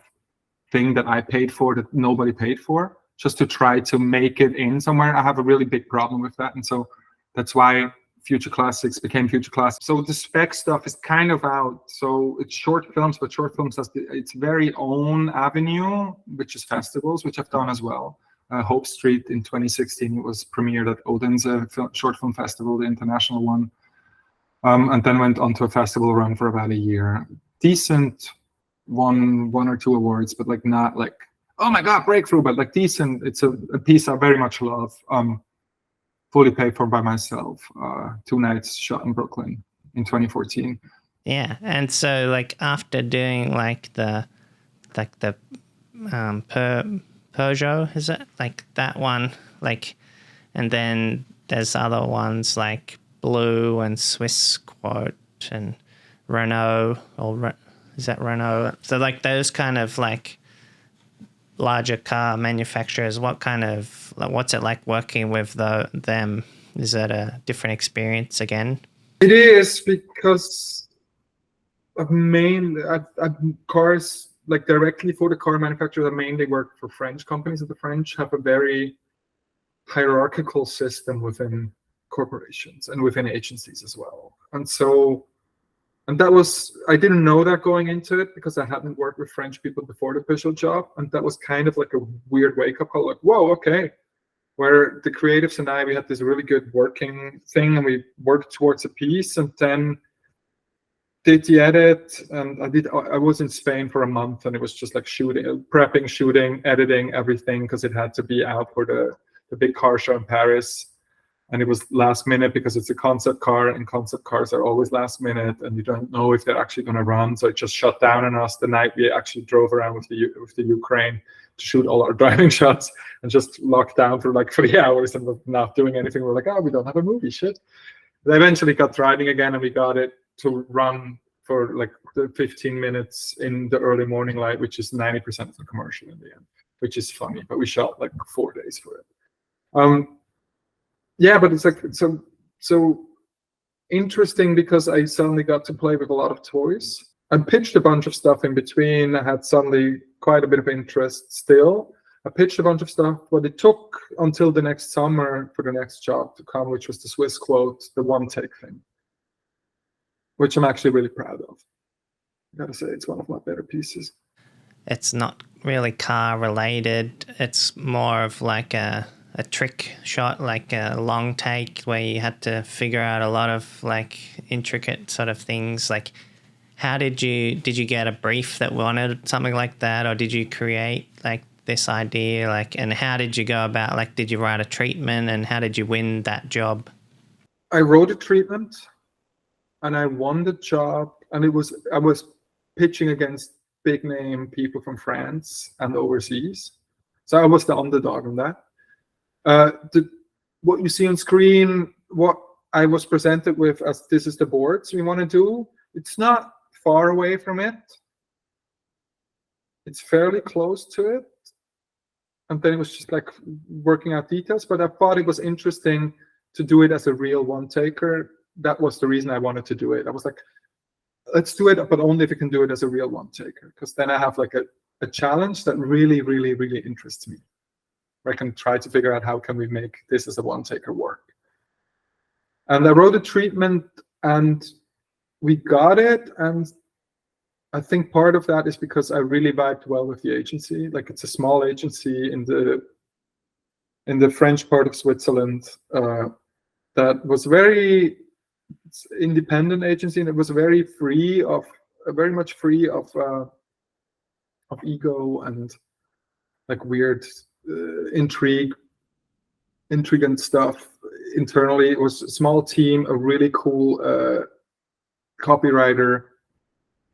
thing that I paid for that nobody paid for, just to try to make it in somewhere. I have a really big problem with that. And so that's why Future Classics became Future Classics. So the spec stuff is kind of out. So it's short films, but short films has its very own avenue, which is festivals, which I've done as well. Hope Street in 2016, it was premiered at Odense Short Film Festival, the international one, and then went on to a festival run for about a year. Decent, won 1 or 2 awards, but like not like, oh my god, breakthrough, but like decent. It's a piece I very much love. Fully paid for by myself. 2 nights shot in Brooklyn in 2014. Yeah, and so like after doing like the Peugeot, is it like that one, like, and then there's other ones like Blue and Swiss Quote and Renault, or is that Renault? So like those kind of like larger car manufacturers, what's it like working with them? Is that a different experience again? It is, because I've cars, like directly for the car manufacturers, I mainly work for French companies, and the French have a very hierarchical system within corporations and within agencies as well. And so, and that was, I didn't know that going into it because I hadn't worked with French people before the Peugeot job. And that was kind of like a weird wake up call, like, whoa, okay. Where the creatives and we had this really good working thing, and we worked towards a piece, and then did the edit. And I was in Spain for a month, and it was just like prepping, shooting, editing, everything, because it had to be out for the big car show in Paris. And it was last minute because it's a concept car, and concept cars are always last minute, and you don't know if they're actually going to run. So it just shut down on us the night we actually drove around with the Ukraine to shoot all our driving shots, and just locked down for like 3 hours and not doing anything. We're like, oh, we don't have a movie, shit. They eventually got driving again, and we got it to run for like the 15 minutes in the early morning light, which is 90% of the commercial in the end, which is funny. But we shot like 4 days for it. Yeah, but it's like so interesting because I suddenly got to play with a lot of toys. I pitched a bunch of stuff in between. I had suddenly quite a bit of interest still. I pitched a bunch of stuff, but it took until the next summer for the next job to come, which was the Swiss Quote, the one take thing, which I'm actually really proud of. I gotta say, it's one of my better pieces. It's not really car related. It's more of like a a trick shot, like a long take where you had to figure out a lot of like intricate sort of things? Like, how did you get a brief that wanted something like that, or did you create like this idea? Like, and how did you go about, like, did you write a treatment, and how did you win that job? I wrote a treatment and I won the job, and I was pitching against big name people from France and overseas. So I was the underdog on that. What you see on screen, what I was presented with as this is the boards we want to do, it's not far away from it. It's fairly close to it. And then it was just like working out details, but I thought it was interesting to do it as a real one-taker. That was the reason I wanted to do it. I was like, let's do it, but only if we can do it as a real one-taker, because then I have like a challenge that really, really, really interests me, where I can try to figure out how can we make this as a one-taker work. And I wrote a treatment and we got it. And I think part of that is because I really vibed well with the agency. Like, it's a small agency in the French part of Switzerland that was very independent agency, and it was very much free of ego and like weird intrigue and stuff internally. It was a small team, a really cool copywriter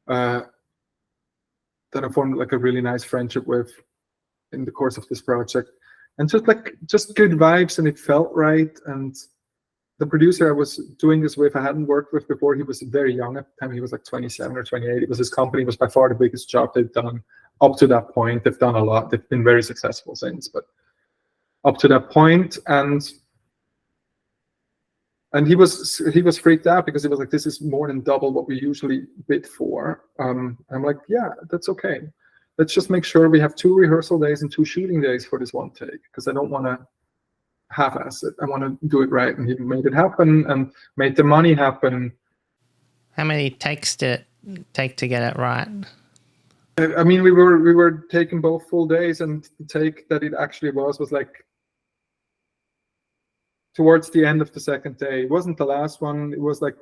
that I formed like a really nice friendship with in the course of this project, and just good vibes, and it felt right. And the producer I was doing this with, I hadn't worked with before. He was very young at the time. He was like 27 or 28. It was his company. It was by far the biggest job they've done up to that point. They've done a lot. They've been very successful since, but up to that point. And he was freaked out because he was like, this is more than double what we usually bid for. I'm like, yeah, that's okay. Let's just make sure we have 2 rehearsal days and 2 shooting days for this one take, because I don't want to half-ass it. I want to do it right. And he made it happen and made the money happen. How many takes did it take to get it right? I mean, we were taking both full days, and the take that it actually was like towards the end of the second day. It wasn't the last one. It was like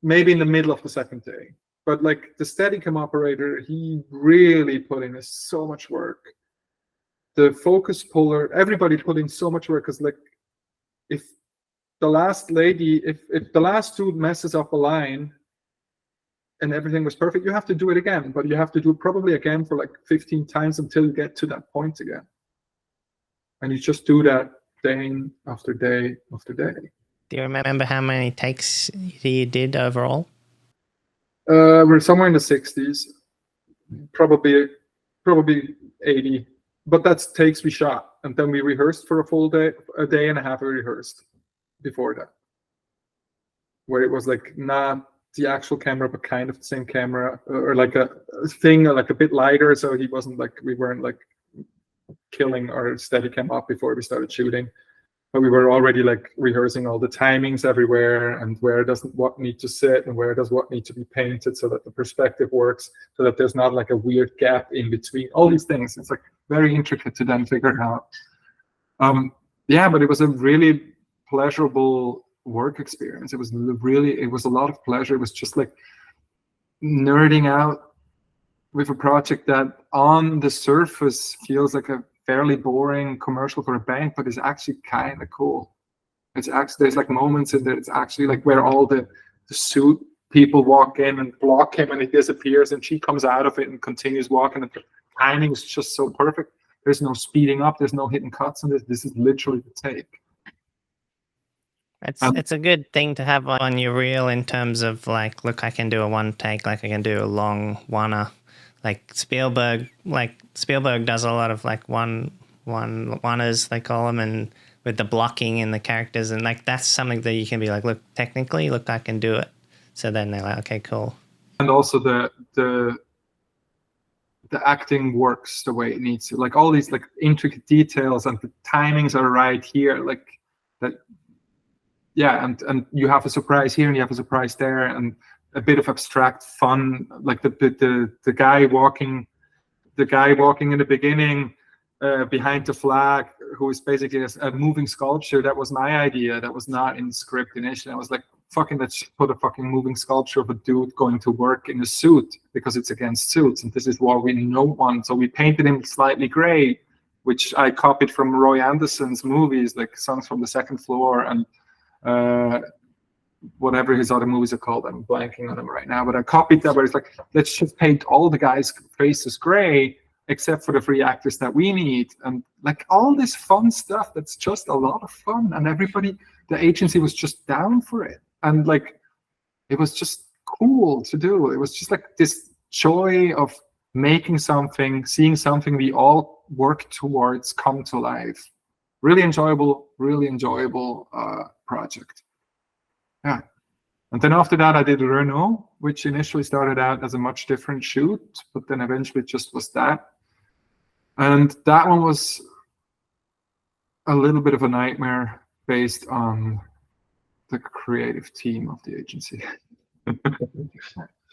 maybe in the middle of the second day. But like the Steadicam operator, he really put in so much work. The focus puller, everybody put in so much work, because like if the last lady, if the last dude messes up a line and everything was perfect, you have to do it again, but you have to do it probably again for like 15 times until you get to that point again. And you just do that day after day after day. Do you remember how many takes you did overall? We're somewhere in the 60s, probably 80. But that's takes we shot, and then we rehearsed for a day and a half. We rehearsed before that, where it was like not the actual camera, but kind of the same camera, or like a thing, like a bit lighter, so he wasn't like, we weren't like killing our Steadicam up before we started shooting, but we were already like rehearsing all the timings everywhere, and where does what need to sit and where does what need to be painted, so that the perspective works, so that there's not like a weird gap in between. All these things, it's like very intricate to then figure out. Yeah, but it was a really pleasurable work experience. It was a lot of pleasure. It was just like nerding out with a project that on the surface feels like a fairly boring commercial for a bank, but it's actually kind of cool. It's actually, there's like moments in there, it's actually like where all the suit people walk in and block him and he disappears, and she comes out of it and continues walking, and the timing is just so perfect. There's no speeding up, there's no hidden cuts on this. This is literally the take. It's a good thing to have on your reel, in terms of like, look, I can do a one take, like I can do a long one-er. Like Spielberg does a lot of like one-ers, they call them, and with the blocking and the characters, and like that's something that you can be like, look, technically, look, I can do it. So then they're like, okay, cool. And also the acting works the way it needs to. Like all these like intricate details, and the timings are right here, like that. Yeah, and you have a surprise here and you have a surprise there, and a bit of abstract fun, like the guy walking in the beginning behind the flag, who is basically a moving sculpture. That was my idea. That was not in the script initially. I was like, fucking, let's put a fucking moving sculpture of a dude going to work in a suit because it's against suits, and this is what we don't want. So we painted him slightly gray, which I copied from Roy Anderson's movies, like Songs from the Second Floor and whatever his other movies are called. I'm blanking on them right now, but I copied that where it's like, let's just paint all the guys' faces gray except for the 3 actors that we need, and like all this fun stuff that's just a lot of fun, and everybody, the agency was just down for it, and like it was just cool to do. It was just like this joy of making something, seeing something we all work towards come to life. Really enjoyable project. Yeah. And then after that, I did Renault, which initially started out as a much different shoot, but then eventually just was that. And that one was a little bit of a nightmare based on the creative team of the agency.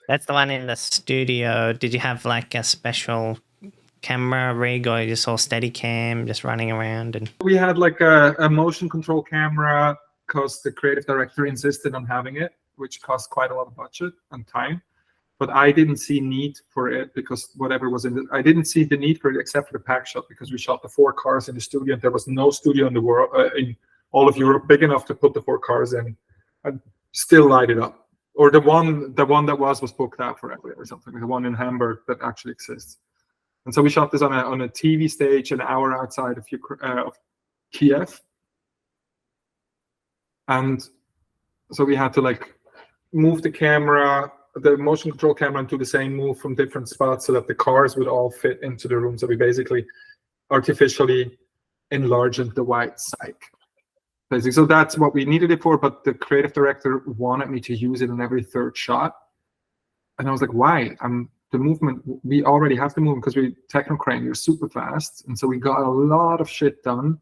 That's the one in the studio. Did you have like a special camera rig, or you just all steady cam just running around? And we had like a motion control camera because the creative director insisted on having it, which cost quite a lot of budget and time. But I didn't see need for it because whatever was in it, I didn't see the need for it except for the pack shot, because we shot the 4 cars in the studio and there was no studio in the world, in all of Europe, big enough to put the 4 cars in and still light it up. Or the one that was booked out forever or something, the one in Hamburg that actually exists. And so we shot this on a TV stage an hour outside of Kiev. And so we had to like move the motion control camera, into the same move from different spots so that the cars would all fit into the room. So we basically artificially enlarged the white cyc. Basically, so that's what we needed it for, but the creative director wanted me to use it in every 3rd shot. And I was like, why? The movement, we already have the movement because we technocrane, you're super fast. And so we got a lot of shit done.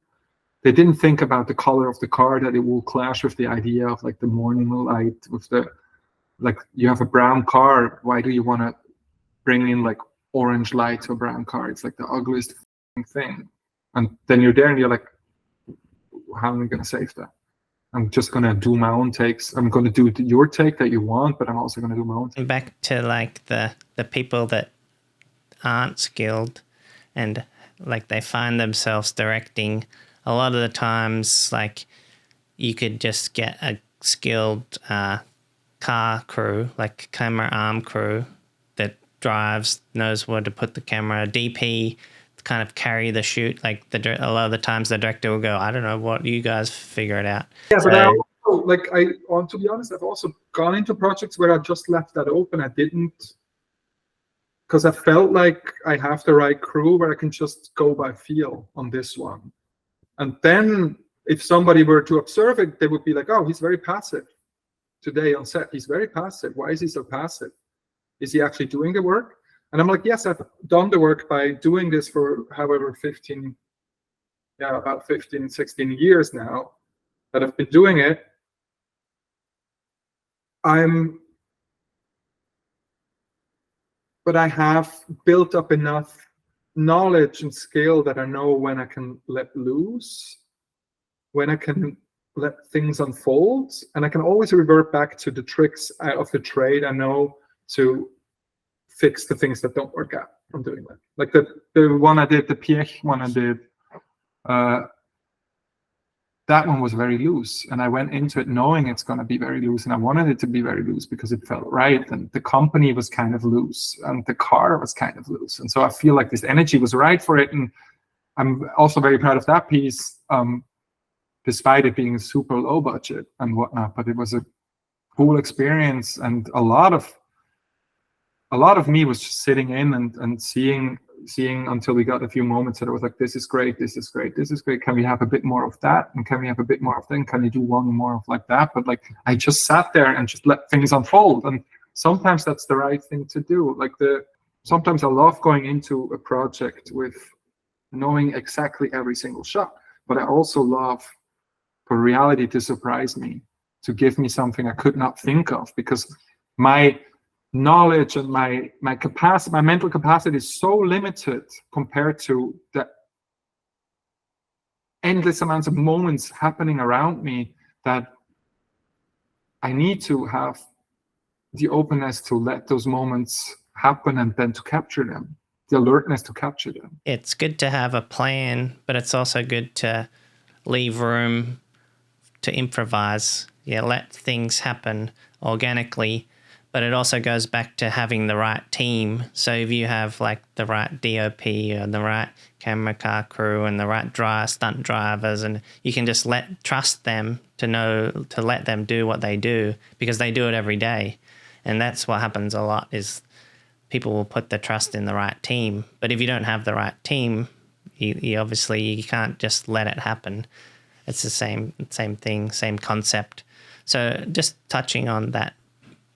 They didn't think about the color of the car, that it will clash with the idea of like the morning light with the, like you have a brown car, why do you want to bring in like orange light to a brown car? It's like the ugliest thing. And then you're there and you're like, how am I going to save that? I'm just going to do my own takes. I'm going to do your take that you want, but I'm also going to do my own take. Back to like the people that aren't skilled and like they find themselves directing, a lot of the times like you could just get a skilled car crew, like camera arm crew that drives, knows where to put the camera, DP to kind of carry the shoot. Like a lot of the times the director will go, I don't know, what you guys figure it out. Yeah, but I also, to be honest, I've also gone into projects where I just left that open. I didn't, because I felt like I have the right crew where I can just go by feel on this one. And then if somebody were to observe it, they would be like, oh, he's very passive. Today on set, he's very passive. Why is he so passive? Is he actually doing the work? And I'm like, yes, I've done the work by doing this for however 16 years now that I've been doing it. But I have built up enough knowledge and skill that I know when I can let loose, when I can let things unfold, and I can always revert back to the tricks of the trade I know to fix the things that don't work out from doing that. Like the one I did, the Piëch one I did, that one was very loose, and I went into it knowing it's going to be very loose, and I wanted it to be very loose because it felt right, and the company was kind of loose, and the car was kind of loose, and so I feel like this energy was right for it, and I'm also very proud of that piece. Despite it being super low budget and whatnot, but it was a cool experience, and a lot of me was just sitting in and seeing until we got a few moments that I was like, this is great, this is great, this is great. Can we have a bit more of that? And can we have a bit more of that? Can you do one more of like that? But like I just sat there and just let things unfold, and sometimes that's the right thing to do. Like sometimes I love going into a project with knowing exactly every single shot, but I also love for reality to surprise me, to give me something I could not think of, because my knowledge and my capacity, my mental capacity is so limited compared to endless amounts of moments happening around me that I need to have the openness to let those moments happen and then to capture them, the alertness to capture them. It's good to have a plan, but it's also good to leave room to improvise. Yeah, let things happen organically, but it also goes back to having the right team. So if you have like the right DOP and the right camera car crew and the right stunt drivers, and you can just trust them to let them do what they do, because they do it every day. And that's what happens a lot, is people will put the trust in the right team. But if you don't have the right team, you obviously you can't just let it happen. It's the same thing, same concept. So just touching on that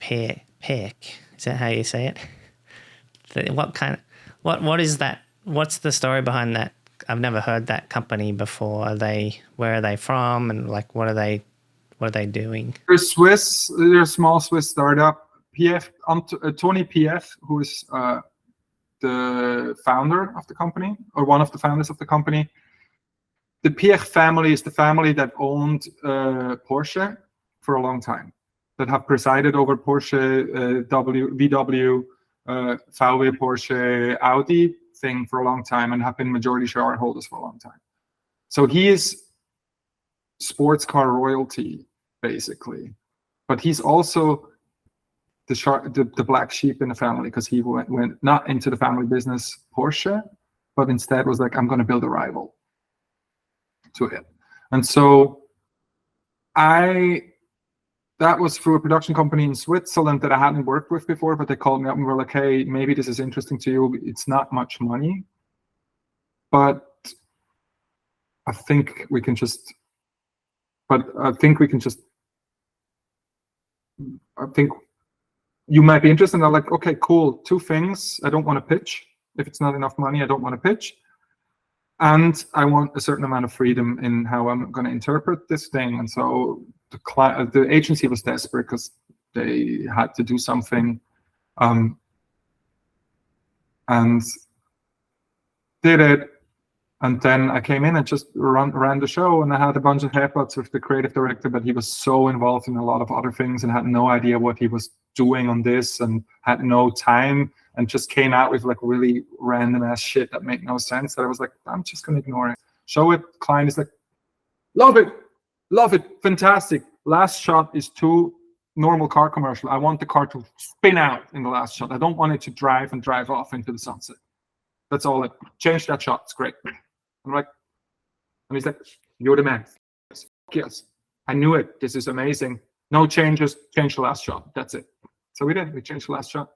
Piëch, is that how you say it? What is that? What's the story behind that? I've never heard that company before. Where are they from, and like what are they doing? They're Swiss. They're a small Swiss startup. Piëch, Tony Piëch, who is the founder of the company, or one of the founders of the company. The Piëch family is the family that owned Porsche for a long time, that have presided over Porsche, VW, VW, Porsche, Audi thing for a long time, and have been majority shareholders for a long time. So he is sports car royalty, basically. But he's also the black sheep in the family, because he went not into the family business Porsche, but instead was like, I'm going to build a rival to it. And so that was through a production company in Switzerland that I hadn't worked with before, but they called me up and were like, hey, maybe this is interesting to you. It's not much money, but I think we can just, I think you might be interested. And I'm like, okay, cool. Two things. I don't want to pitch. If it's not enough money, I don't want to pitch. And I want a certain amount of freedom in how I'm going to interpret this thing. And so the agency was desperate because they had to do something, and did it. And then I came in and just ran the show, and I had a bunch of haircuts with the creative director, but he was so involved in a lot of other things and had no idea what he was doing on this, and had no time, and just came out with like really random ass shit that made no sense. That I was like, I'm just gonna ignore it. Show it. Client is like, love it, fantastic. Last shot is too normal car commercial. I want the car to spin out in the last shot. I don't want it to drive off into the sunset. That's all. Change that shot. It's great. I'm like, and he's like, you're the man. Yes, I knew it. This is amazing. No changes. Change the last shot. That's it. So we did. We changed the last shot.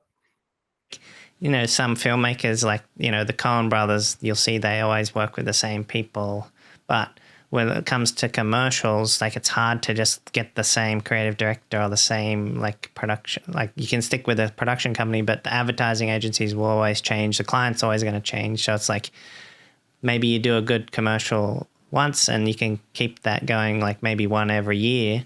You know, some filmmakers, like, you know, the Coen brothers, you'll see they always work with the same people. But when it comes to commercials, like, it's hard to just get the same creative director or the same, like, production. Like, you can stick with a production company, but the advertising agencies will always change. The client's always going to change. So it's like, maybe you do a good commercial once and you can keep that going, like maybe one every year.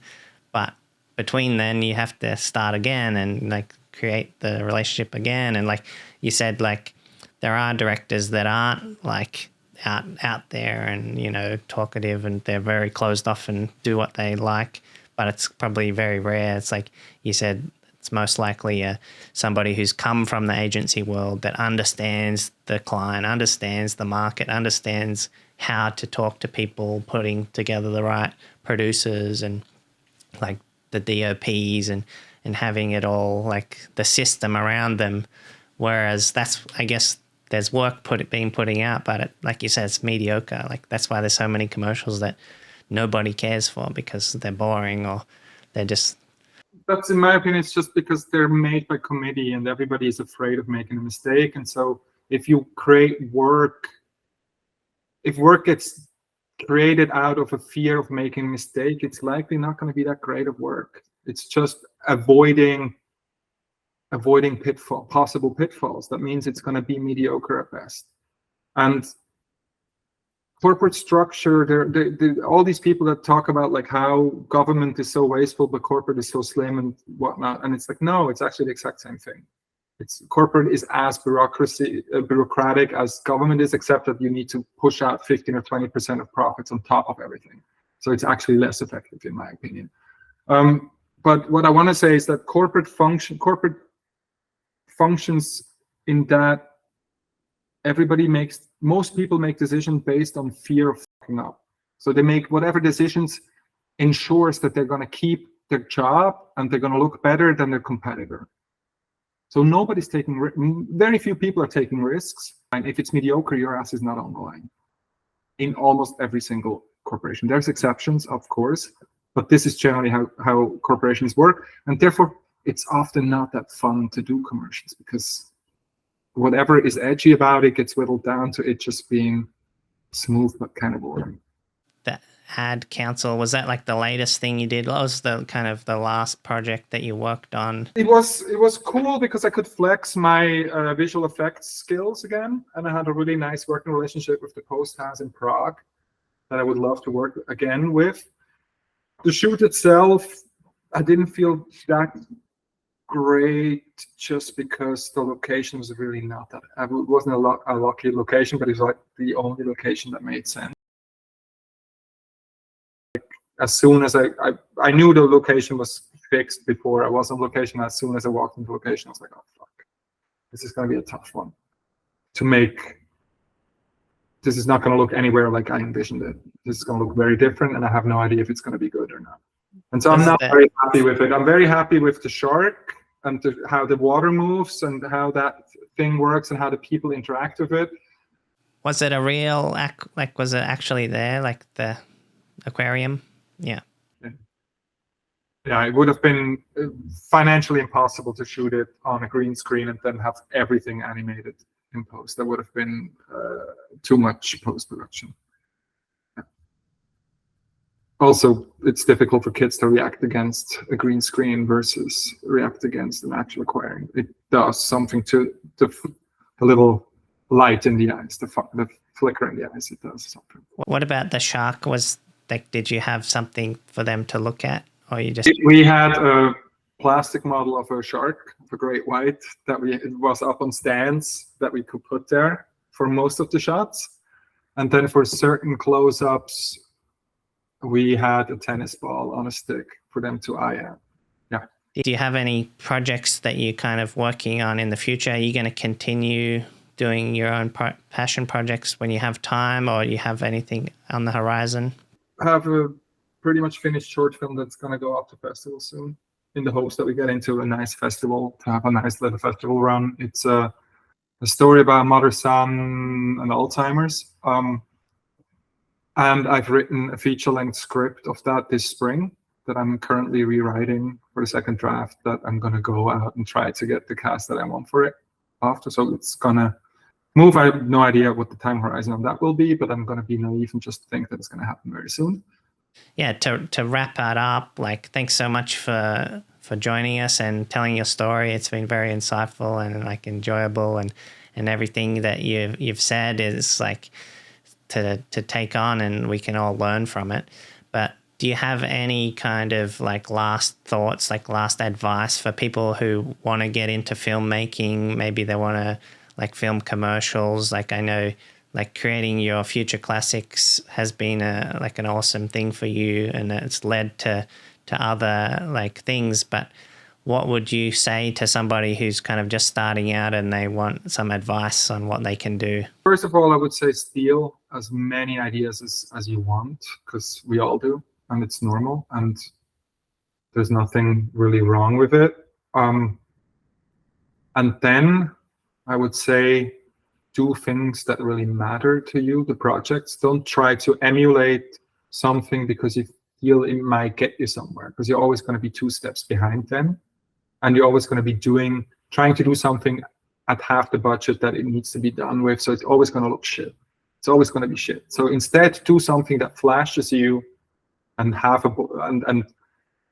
But between then, you have to start again and like create the relationship again. And like you said, like there are directors that aren't like out there and, you know, talkative, and they're very closed off and do what they like. But it's probably very rare. It's like you said, it's most likely somebody who's come from the agency world that understands the client, understands the market, understands how to talk to people, putting together the right producers and like the DOPs and having it all, like the system around them. Whereas that's, I guess, there's work being putting out, but like you said, it's mediocre. Like that's why there's so many commercials that nobody cares for, because they're boring or they're just... That's, in my opinion, it's just because they're made by committee and everybody is afraid of making a mistake. And so if you create work, if work gets created out of a fear of making a mistake, it's likely not going to be that great of work. It's just avoiding possible pitfalls. That means it's going to be mediocre at best. And corporate structure, all these people that talk about like how government is so wasteful but corporate is so slim and whatnot, and it's like, no, it's actually the exact same thing. Corporate is as bureaucratic as government is, except that you need to push out 15 or 20% of profits on top of everything. So it's actually less effective, in my opinion. But what I want to say is that corporate functions in that most people make decisions based on fear of fucking up. So they make whatever decisions ensures that they're going to keep their job and they're going to look better than their competitor. So nobody's very few people are taking risks. And if it's mediocre, your ass is not on the line in almost every single corporation. There's exceptions, of course, but this is generally how corporations work. And therefore, it's often not that fun to do commercials because whatever is edgy about it gets whittled down to it just being smooth but kind of boring. The AdCouncil, was that like the latest thing you did? What was the kind of the last project that you worked on? It was cool because I could flex my visual effects skills again, and I had a really nice working relationship with the Post House in Prague that I would love to work again with. The shoot itself, I didn't feel that great just because the location was really not that. It wasn't a lucky location, but it was like the only location that made sense. Like, as soon as I knew the location was fixed before I was on location, as soon as I walked into location, I was like, oh fuck, this is going to be a tough one to make. This is not going to look anywhere like I envisioned it. This is going to look very different, and I have no idea if it's going to be good or not. And so I'm not very happy with it. I'm very happy with the shark and how the water moves and how that thing works and how the people interact with it. Was it a real, like, was it actually there, like the aquarium? Yeah. Yeah, it would have been financially impossible to shoot it on a green screen and then have everything animated in post. That would have been too much post-production. Yeah. Also, it's difficult for kids to react against a green screen versus react against an actual aquarium. It does something to the little light in the eyes, the flicker in the eyes. It does something. What about the shark? Did you have something for them to look at, or you just? We had a plastic model of a shark, of a great white, it was up on stands that we could put there for most of the shots, and then for certain close-ups, we had a tennis ball on a stick for them to eye at. Yeah. Do you have any projects that you're kind of working on in the future? Are you going to continue doing your own passion projects when you have time, or you have anything on the horizon? I have a pretty much finished short film that's going to go up to festival soon, in the hopes that we get into a nice festival, to have a nice little festival run. It's a story about a mother-son and Alzheimer's. And I've written a feature-length script of that this spring that I'm currently rewriting for the second draft, that I'm going to go out and try to get the cast that I want for it after. So it's going to move. I have no idea what the time horizon on that will be, but I'm going to be naive and just think that it's going to happen very soon. Yeah, to wrap that up, like, thanks so much for joining us and telling your story. It's been very insightful and like enjoyable, and everything that you've said is like to take on, and we can all learn from it. But do you have any kind of like last thoughts, like last advice for people who want to get into filmmaking? Maybe they want to like film commercials. Like, I know like creating your future classics has been like an awesome thing for you, and it's led to other like things. But what would you say to somebody who's kind of just starting out and they want some advice on what they can do? First of all, I would say steal as many ideas as you want, because we all do, and it's normal, and there's nothing really wrong with it. And then I would say do things that really matter to you, the projects. Don't try to emulate something because you feel it might get you somewhere, because you're always going to be 2 steps behind them. And you're always going to be trying to do something at half the budget that it needs to be done with. So it's always going to look shit. It's always going to be shit. So instead, do something that flashes you and and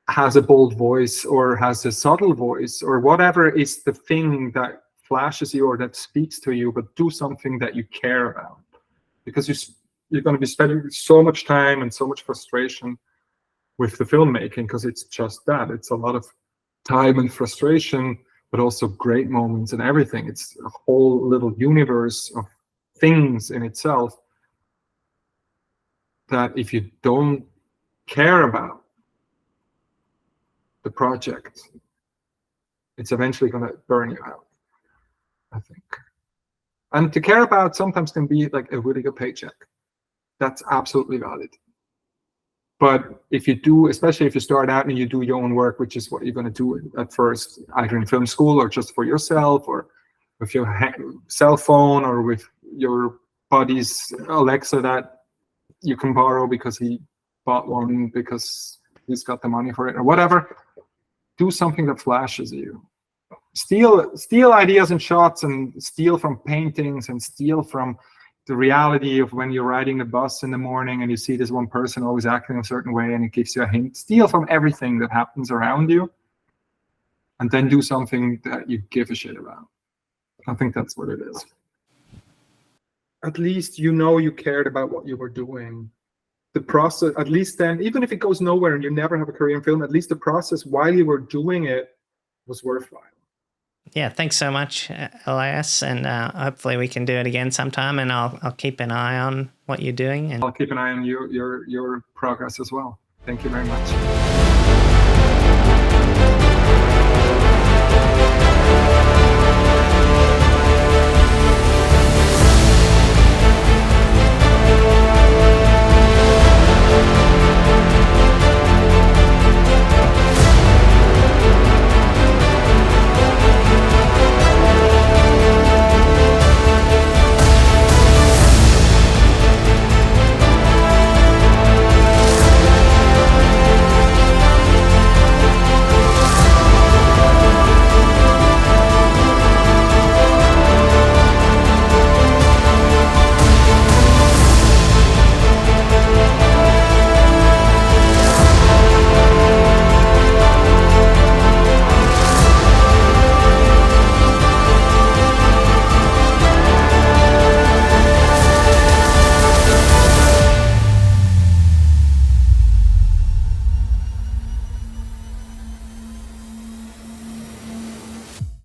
has a bold voice, or has a subtle voice, or whatever is the thing that flashes you or that speaks to you, but do something that you care about, because you're going to be spending so much time and so much frustration with the filmmaking, because it's just that. It's a lot of time and frustration but also great moments and everything. It's a whole little universe of things in itself that if you don't care about the project, it's eventually going to burn you out, I think. And to care about sometimes can be like a really good paycheck. That's absolutely valid. But if you do, especially if you start out and you do your own work, which is what you're going to do at first, either in film school or just for yourself, or with your cell phone, or with your buddy's Alexa that you can borrow because he bought one because he's got the money for it, or whatever. Do something that flashes you. Steal ideas and shots, and steal from paintings, and steal from the reality of when you're riding the bus in the morning and you see this one person always acting a certain way and it gives you a hint. Steal from everything that happens around you, and then do something that you give a shit about. I think that's what it is. At least you know you cared about what you were doing. The process, at least then, even if it goes nowhere and you never have a career in film, at least the process while you were doing it was worthwhile. Yeah, thanks so much, Elias, and hopefully we can do it again sometime, and I'll keep an eye on what you're doing. And I'll keep an eye on your progress as well. Thank you very much.